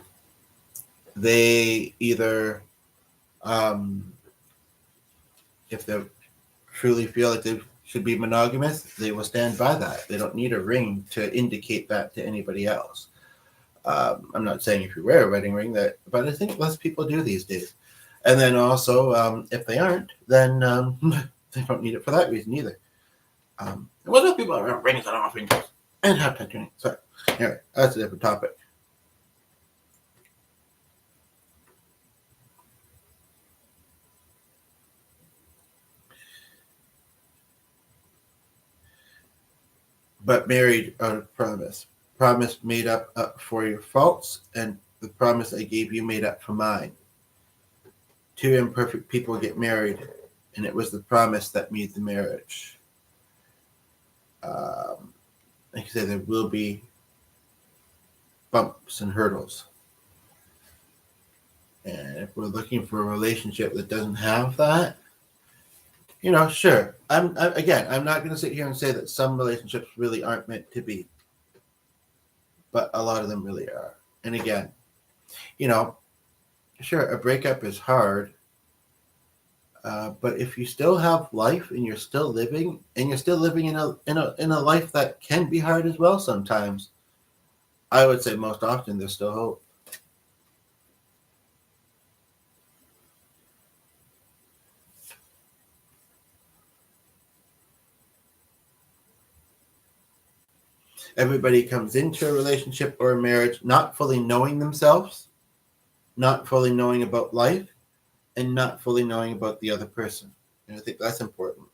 they either, if they truly feel like they should be monogamous, they will stand by that. They don't need a ring to indicate that to anybody else. I'm not saying if you wear a wedding ring, but I think less people do these days. And then also, if they aren't, then they don't need it for that reason either. What if people have rings on off fingers and have tattooing? So anyway, that's a different topic. But married out of promise. Promise made up for your faults, and the promise I gave you made up for mine. Two imperfect people get married, and it was the promise that made the marriage. Like I said, there will be bumps and hurdles. And if we're looking for a relationship that doesn't have that, you know, sure. I'm not going to sit here and say that some relationships really aren't meant to be, but a lot of them really are. And again, you know, sure, a breakup is hard, but if you still have life and you're still living, in a life that can be hard as well sometimes, I would say most often there's still hope. Everybody comes into a relationship or a marriage not fully knowing themselves, not fully knowing about life, and not fully knowing about the other person. And I think that's important.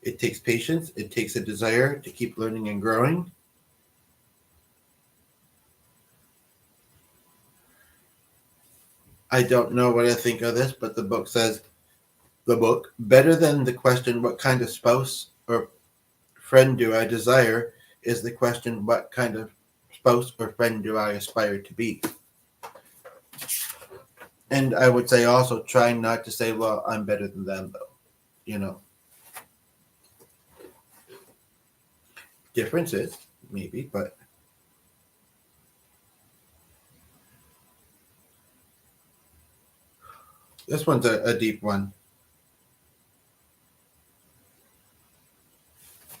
It takes patience. It takes a desire to keep learning and growing. I don't know what I think of this, but the book says, better than the question, what kind of spouse or friend do I desire, is the question, what kind of spouse or friend do I aspire to be? And I would say also try not to say, well, I'm better than them, though. You know, differences, maybe, but this one's a deep one.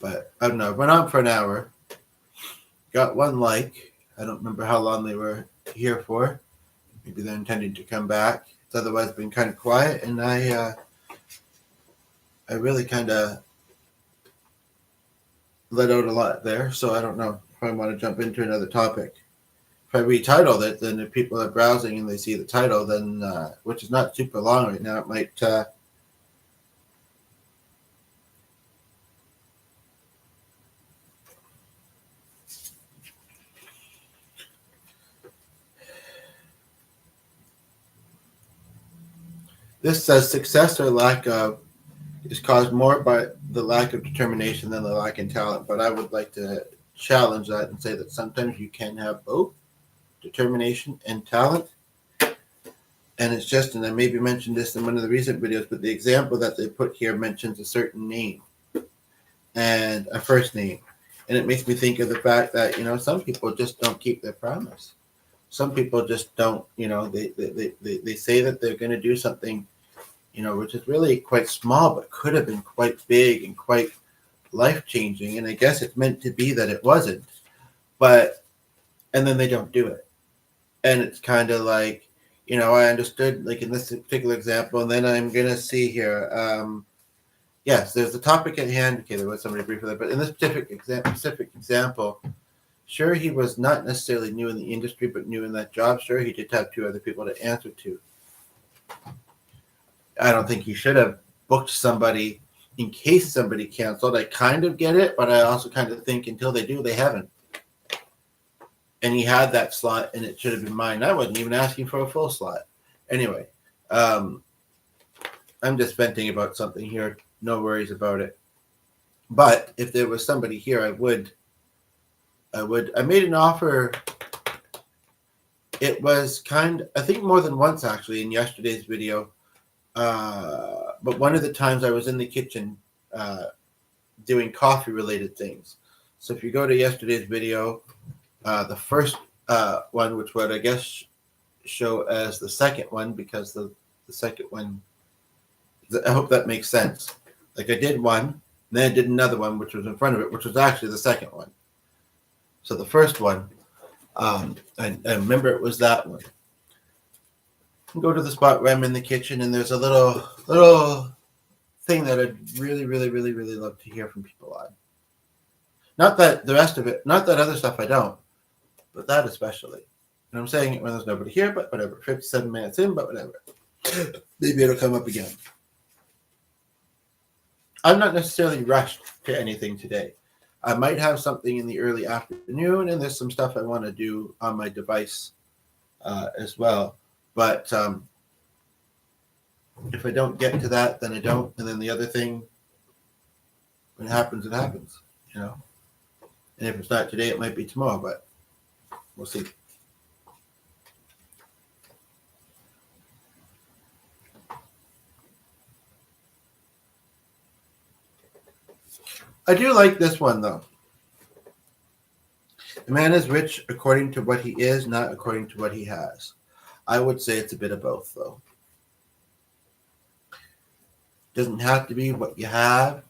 But I don't know. Went on for an hour. Got one like. I don't remember how long they were here for. Maybe they're intending to come back. It's otherwise been kind of quiet, and I really kind of let out a lot there. So I don't know if I want to jump into another topic. If I retitled it, then if people are browsing and they see the title, then which is not super long right now, it might This says success or lack of is caused more by the lack of determination than the lack in talent. But I would like to challenge that and say that sometimes you can have both determination and talent. And it's just, and I maybe mentioned this in one of the recent videos, but the example that they put here mentions a certain name and a first name. And it makes me think of the fact that, some people just don't keep their promise. Some people just don't, they say that they're going to do something, which is really quite small, but could have been quite big and quite life-changing. And I guess it's meant to be that it wasn't. And then they don't do it. And it's kind of like, I understood, like in this particular example, and then I'm going to see here. Yes, there's the topic at hand. Okay, there was somebody brief for that. But in this specific example, sure, he was not necessarily new in the industry, but new in that job. Sure, he did have two other people to answer to. I don't think he should have booked somebody in case somebody canceled. I kind of get it, but I also kind of think until they do, they haven't. And he had that slot, and it should have been mine. I wasn't even asking for a full slot. Anyway, I'm just venting about something here. No worries about it. But if there was somebody here, I made an offer. It was I think more than once actually in yesterday's video. But one of the times I was in the kitchen doing coffee related things. So if you go to yesterday's video, the first one, which would I guess show as the second one, because the second one, I hope that makes sense. Like I did one, and then I did another one, which was in front of it, which was actually the second one. So the first one, I remember it was that one. Go to the spot where I'm in the kitchen, and there's a little thing that I'd really, really, really, really love to hear from people on. Not that the rest of it, not that other stuff I don't, but that especially. And I'm saying it when there's nobody here, but whatever. 57 minutes in, but whatever. Maybe it'll come up again. I'm not necessarily rushed to anything today. I might have something in the early afternoon, and there's some stuff I want to do on my device as well. But if I don't get to that, then I don't. And then the other thing, when it happens, it happens, And if it's not today, it might be tomorrow, but we'll see. I do like this one, though. The man is rich according to what he is, not according to what he has. I would say it's a bit of both, though. Doesn't have to be what you have.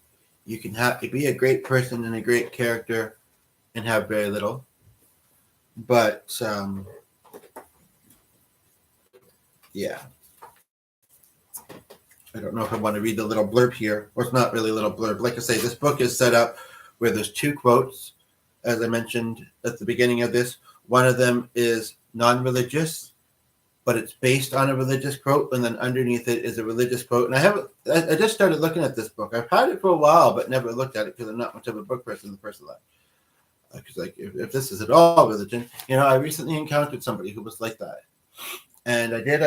You can be a great person and a great character and have very little. But, yeah. I don't know if I want to read the little blurb here. Or it's not really a little blurb. Like I say, this book is set up where there's two quotes, as I mentioned at the beginning of this. One of them is non-religious, but it's based on a religious quote, and then underneath it is a religious quote. And I just started looking at this book. I've had it for a while, but never looked at it because I'm not much of a book person in the first life. Because like, if this is at all religion, I recently encountered somebody who was like that. And I did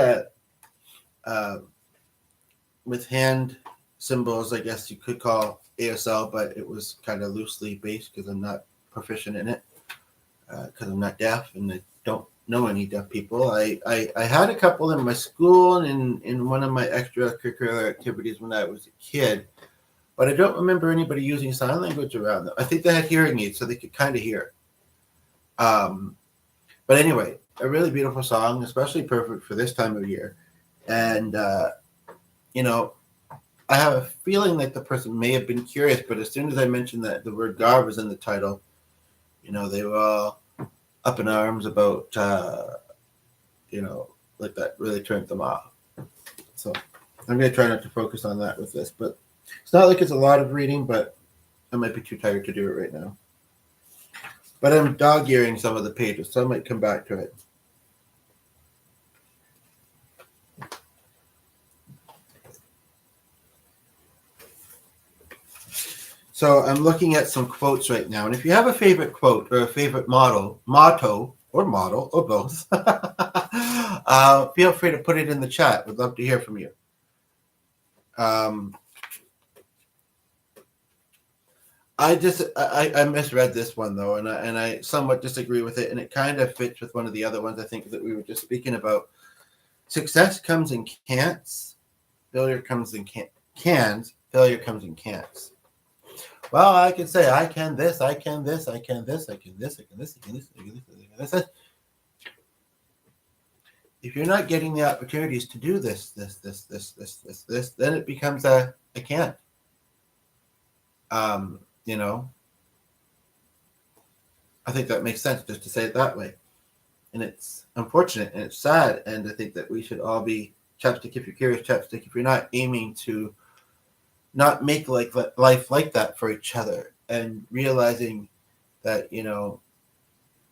with hand symbols, I guess you could call ASL, but it was kind of loosely based because I'm not proficient in it, because I'm not deaf and I don't know any deaf people. I had a couple in my school and in one of my extracurricular activities when I was a kid, but I don't remember anybody using sign language around them. I think they had hearing aids, so they could kind of hear. But anyway, a really beautiful song, especially perfect for this time of year. And, I have a feeling that the person may have been curious, but as soon as I mentioned that the word God was in the title, they were all up in arms about, like that really turned them off. So I'm going to try not to focus on that with this, but it's not like it's a lot of reading, but I might be too tired to do it right now. But I'm dog-earing some of the pages, so I might come back to it. So I'm looking at some quotes right now. And if you have a favorite quote or a favorite motto, or both, feel free to put it in the chat. We'd love to hear from you. I misread this one though, and I somewhat disagree with it, and it kind of fits with one of the other ones I think that we were just speaking about. Success comes in can'ts, failure comes in cans, failure comes in can'ts. Well, I can say I can this, I can this, I can this, I can this, I can this, I can this, I can this, I can this. If you're not getting the opportunities to do this, then it becomes a can't. You know, I think that makes sense just to say it that way. And it's unfortunate and it's sad. And I think that we should all be chapstick if you're curious, chapstick if you're not, aiming to not make life like that for each other, and realizing that, you know,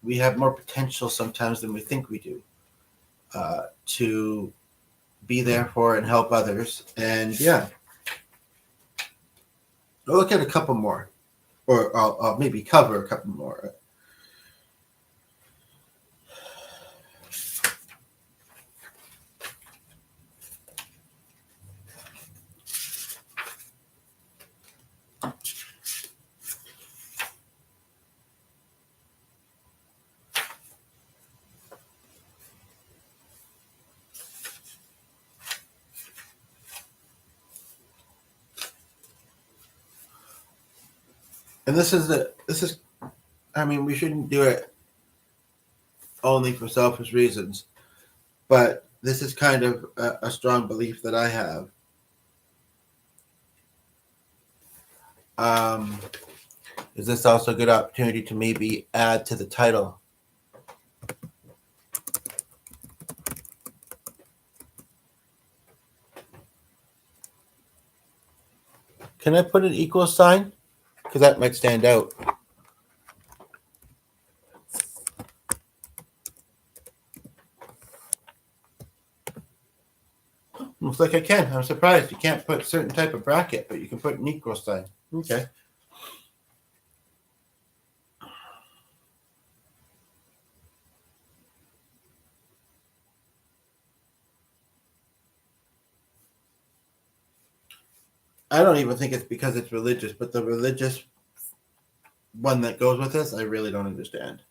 we have more potential sometimes than we think we do, to be there for and help others. And yeah, I'll look at a couple more, or I'll maybe cover a couple more. And this is, I mean, we shouldn't do it only for selfish reasons, but this is kind of a strong belief that I have. Is this also a good opportunity to maybe add to the title? Can I put an equal sign? Because that might stand out. Looks like I can. I'm surprised. You can't put a certain type of bracket, but you can put an equal sign. Okay. I don't even think it's because it's religious, but the religious one that goes with this, I really don't understand.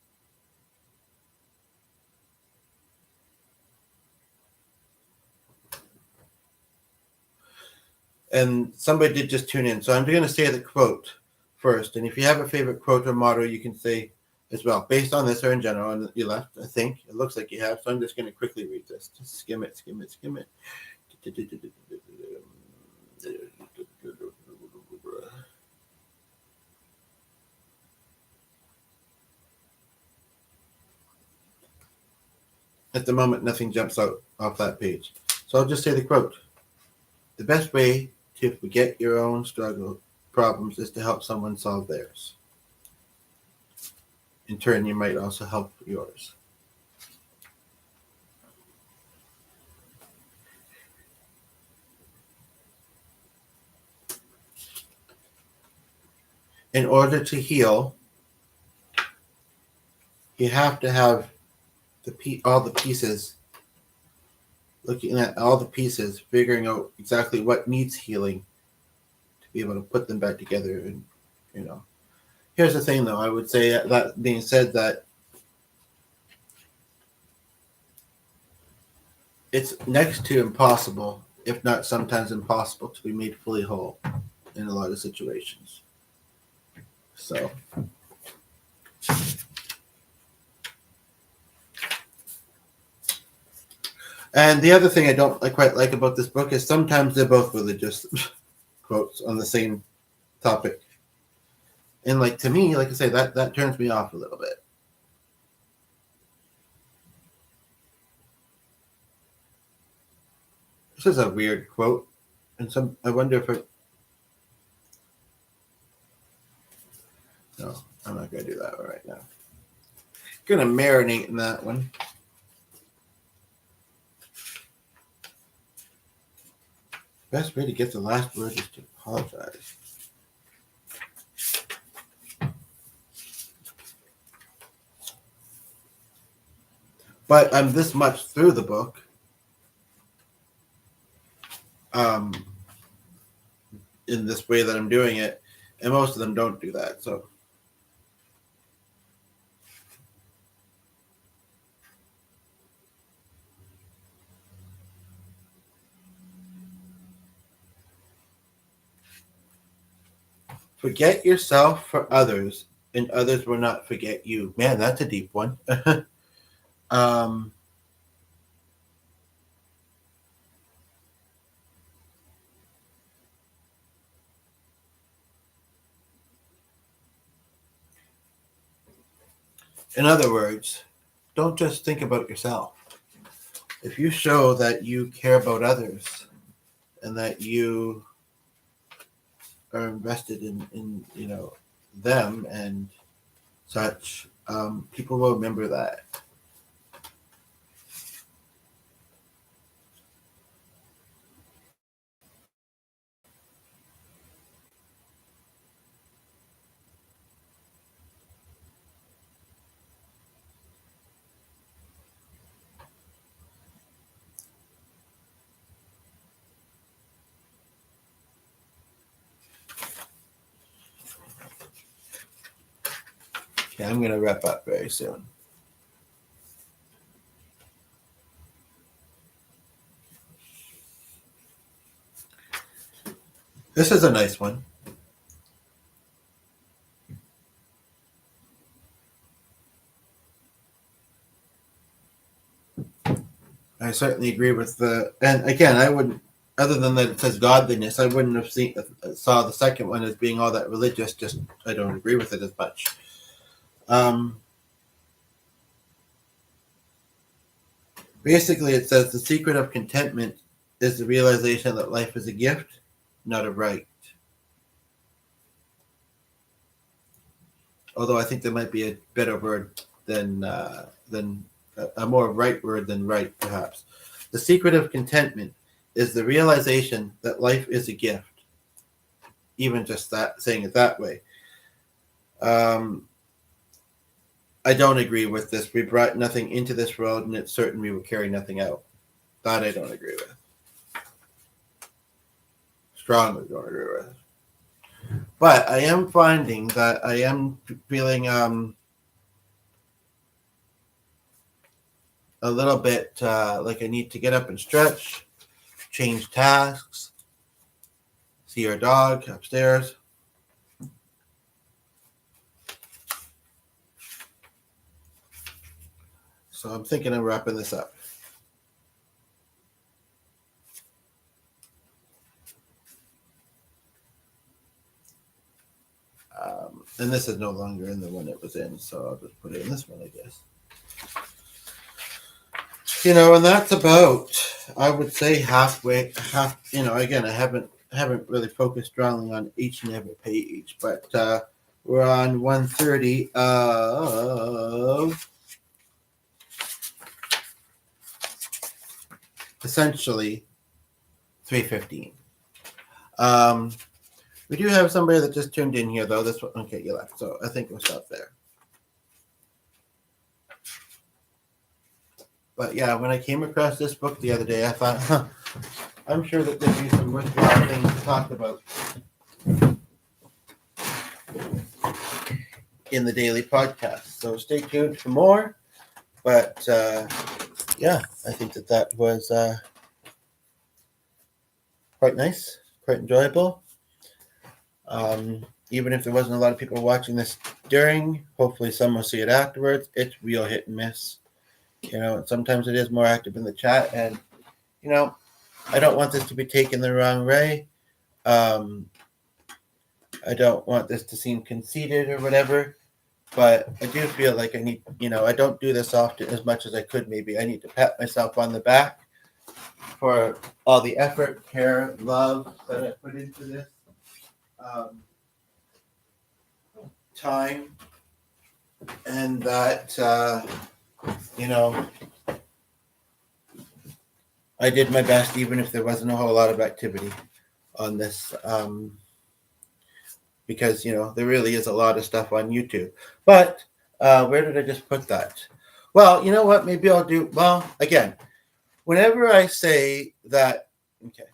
And somebody did just tune in, so I'm going to say the quote first. And if you have a favorite quote or motto, you can say as well, based on this or in general. On your left, I think it looks like you have. So I'm just going to quickly read this. Just skim it. At the moment, nothing jumps out off that page. So I'll just say the quote. The best way to forget your own struggle problems is to help someone solve theirs. In turn, you might also help yours. In order to heal, you have to have all the pieces, looking at all the pieces, figuring out exactly what needs healing to be able to put them back together. And, you know, here's the thing though, I would say that being said, that it's next to impossible, if not sometimes impossible, to be made fully whole in a lot of situations. So and the other thing I don't quite like about this book is sometimes they're both religious quotes on the same topic. And like, to me, like I say, that turns me off a little bit. This is a weird quote. And I wonder if it, no, I'm not going to do that right now. Going to marinate in that one. Best way to get the last word is to apologize. But I'm this much through the book. in this way that I'm doing it, and most of them don't do that. So forget yourself for others, and others will not forget you. Man, that's a deep one. um, in other words, don't just think about yourself. If you show that you care about others and that you are invested in them and such, people will remember that. Okay, I'm going to wrap up very soon. This is a nice one. I certainly agree with and again, I wouldn't, other than that it says godliness, I wouldn't have saw the second one as being all that religious. Just I don't agree with it as much. Basically, it says the secret of contentment is the realization that life is a gift, not a right. Although I think there might be a better word than a more right word than right, perhaps. The secret of contentment is the realization that life is a gift. Even just that, saying it that way. I don't agree with this. We brought nothing into this world, and it's certain we will carry nothing out. That I don't agree with. Strongly don't agree with. But I am finding that I am feeling a little bit like I need to get up and stretch, change tasks, see our dog upstairs. So I'm thinking of wrapping this up. And this is no longer in the one it was in, so I'll just put it in this one, I guess. And that's about, I would say, halfway. Again, I haven't really focused strongly on each and every page, but we're on 130 of essentially 315. We do have somebody that just tuned in here, though. This one, okay, you left, so I think we'll stop there. But yeah, when I came across this book the other day, I thought, I'm sure that there'd be some worthwhile things to talk about in the daily podcast. So stay tuned for more. But yeah, I think that was quite nice, quite enjoyable. Even if there wasn't a lot of people watching this during, hopefully some will see it afterwards. It's real hit and miss. Sometimes it is more active in the chat, and I don't want this to be taken the wrong way. I don't want this to seem conceited or whatever, but I do feel like I need, I don't do this often as much as I could. Maybe I need to pat myself on the back for all the effort, care, love that I put into this. Time, and that I did my best, even if there wasn't a whole lot of activity on this, because there really is a lot of stuff on YouTube. But where did I just put that? Well, you know what? Maybe I'll do. Well, again, whenever I say that, okay.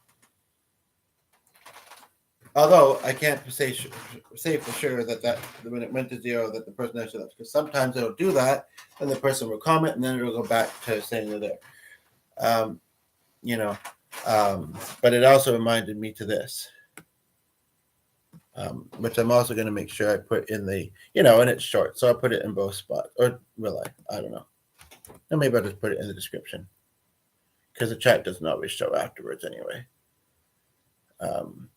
Although I can't say for sure that when it went to zero that the person actually left, because sometimes it'll do that and the person will comment and then it'll go back to saying they're there. Um, you know, but it also reminded me to this, which I'm also going to make sure I put in the, and it's short, so I'll put it in both spots. Or will I? I don't know. And maybe I'll just put it in the description because the chat doesn't always show afterwards anyway.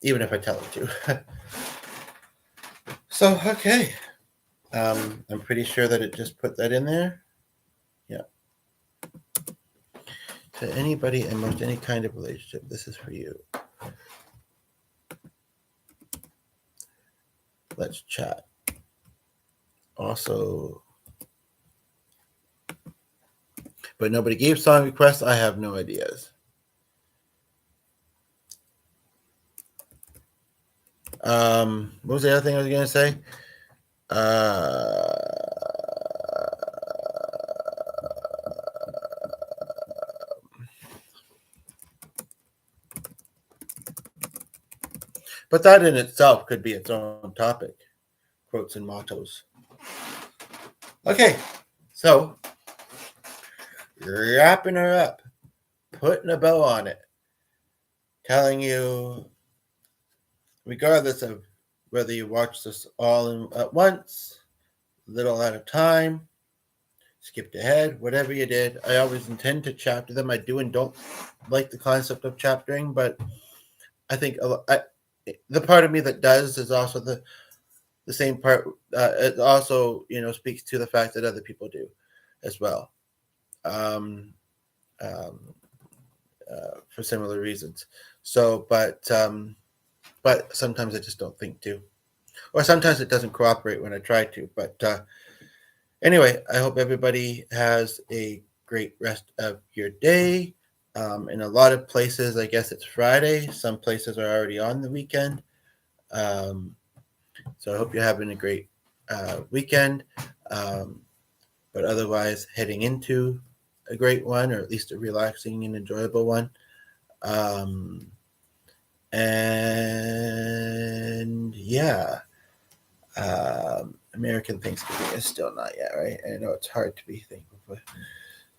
Even if I tell it to. So, okay. I'm pretty sure that it just put that in there. Yeah. To anybody in most any kind of relationship, this is for you. Let's chat. Also, but nobody gave song requests. I have no ideas. What was the other thing I was going to say? But that in itself could be its own topic. Quotes and mottos. Okay, so wrapping her up, putting a bow on it, telling you, regardless of whether you watch this all at once, little at a time, skipped ahead, whatever you did, I always intend to chapter them. I do and don't like the concept of chaptering, but I think the part of me that does is also the same part. It also, speaks to the fact that other people do as well, for similar reasons. So, but sometimes I just don't think to, or sometimes it doesn't cooperate when I try to. But anyway, I hope everybody has a great rest of your day. In a lot of places, I guess it's Friday. Some places are already on the weekend. So I hope you're having a great weekend. But otherwise, heading into a great one, or at least a relaxing and enjoyable one. And yeah, American Thanksgiving is still not yet, right? I know it's hard to be thankful for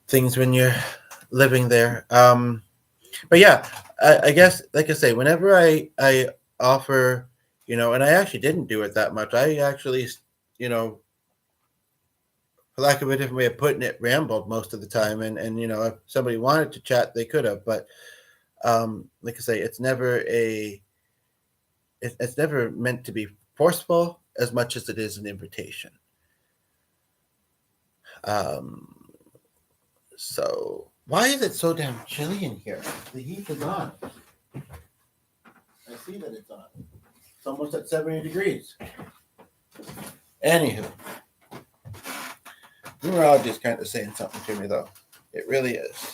things when you're living there. But yeah, I guess, like I say, whenever I offer, and I actually didn't do it that much. I actually, for lack of a different way of putting it, rambled most of the time. And if somebody wanted to chat, they could have. But like I say, it's never it's never meant to be forceful as much as it is an invitation. So why is it so damn chilly in here? The heat is on. I see that it's on. It's almost at 70 degrees. Anywho, numerology is kind of saying something to me, though. It really is.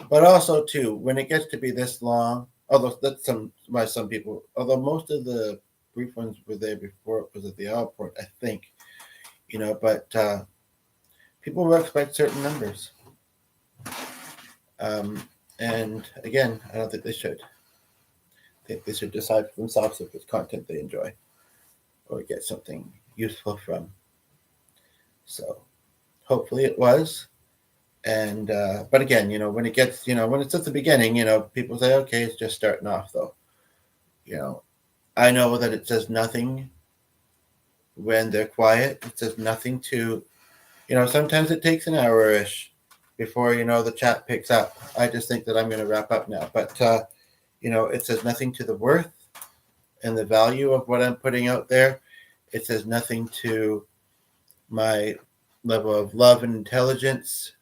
But also, too, when it gets to be this long, although that's by some people, although most of the brief ones were there before it was at the hour point, I think, but people will expect certain numbers. And again, I don't think they should. I think they should decide for themselves if it's content they enjoy or get something useful from. So hopefully it was. And but again, when it gets, when it's at the beginning, people say, okay, it's just starting off, though. I know that it says nothing when they're quiet. It says nothing to, sometimes it takes an hour-ish before, the chat picks up. I just think that I'm going to wrap up now. But, it says nothing to the worth and the value of what I'm putting out there. It says nothing to my level of love and intelligence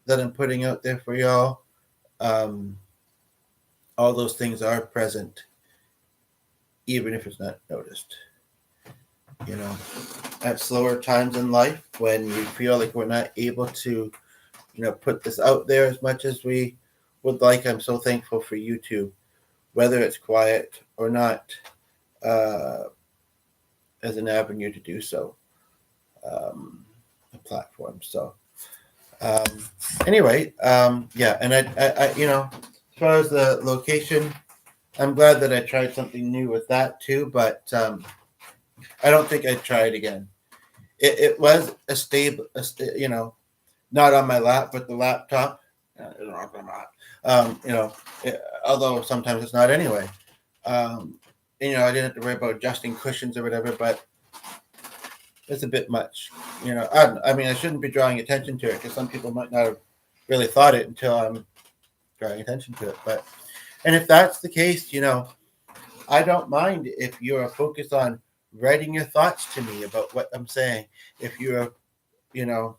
that I'm putting out there for y'all. All those things are present, even if it's not noticed. At slower times in life, when we feel like we're not able to, put this out there as much as we would like, I'm so thankful for YouTube, whether it's quiet or not, as an avenue to do so, a platform. So anyway, yeah, and I as far as the location, I'm glad that I tried something new with that too, but I don't think I'd try it again. It was a stable, not on my lap, but the laptop. You know, although sometimes it's not anyway. Um, I didn't have to worry about adjusting cushions or whatever, but it's a bit much. I mean, I shouldn't be drawing attention to it because some people might not have really thought it until I'm drawing attention to it. And if that's the case, I don't mind if you're focused on writing your thoughts to me about what I'm saying. If you're, you know,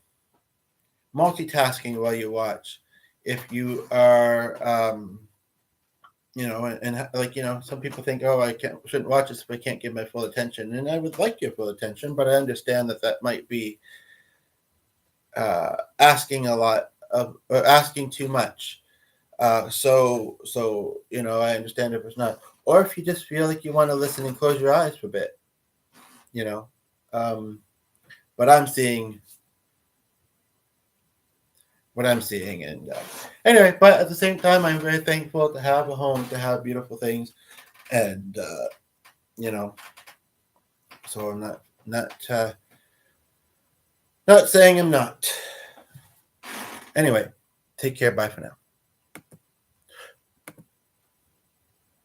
multitasking while you watch, if you are, some people think, oh, shouldn't watch this if I can't give my full attention. And I would like your full attention, but I understand that might be asking a lot of, or asking too much. I understand if it's not, or if you just feel like you want to listen and close your eyes for a bit, you know. But I'm seeing what I'm seeing, and anyway. But at the same time, I'm very thankful to have a home, to have beautiful things, and you know. So I'm not saying I'm not. Anyway, take care. Bye for now.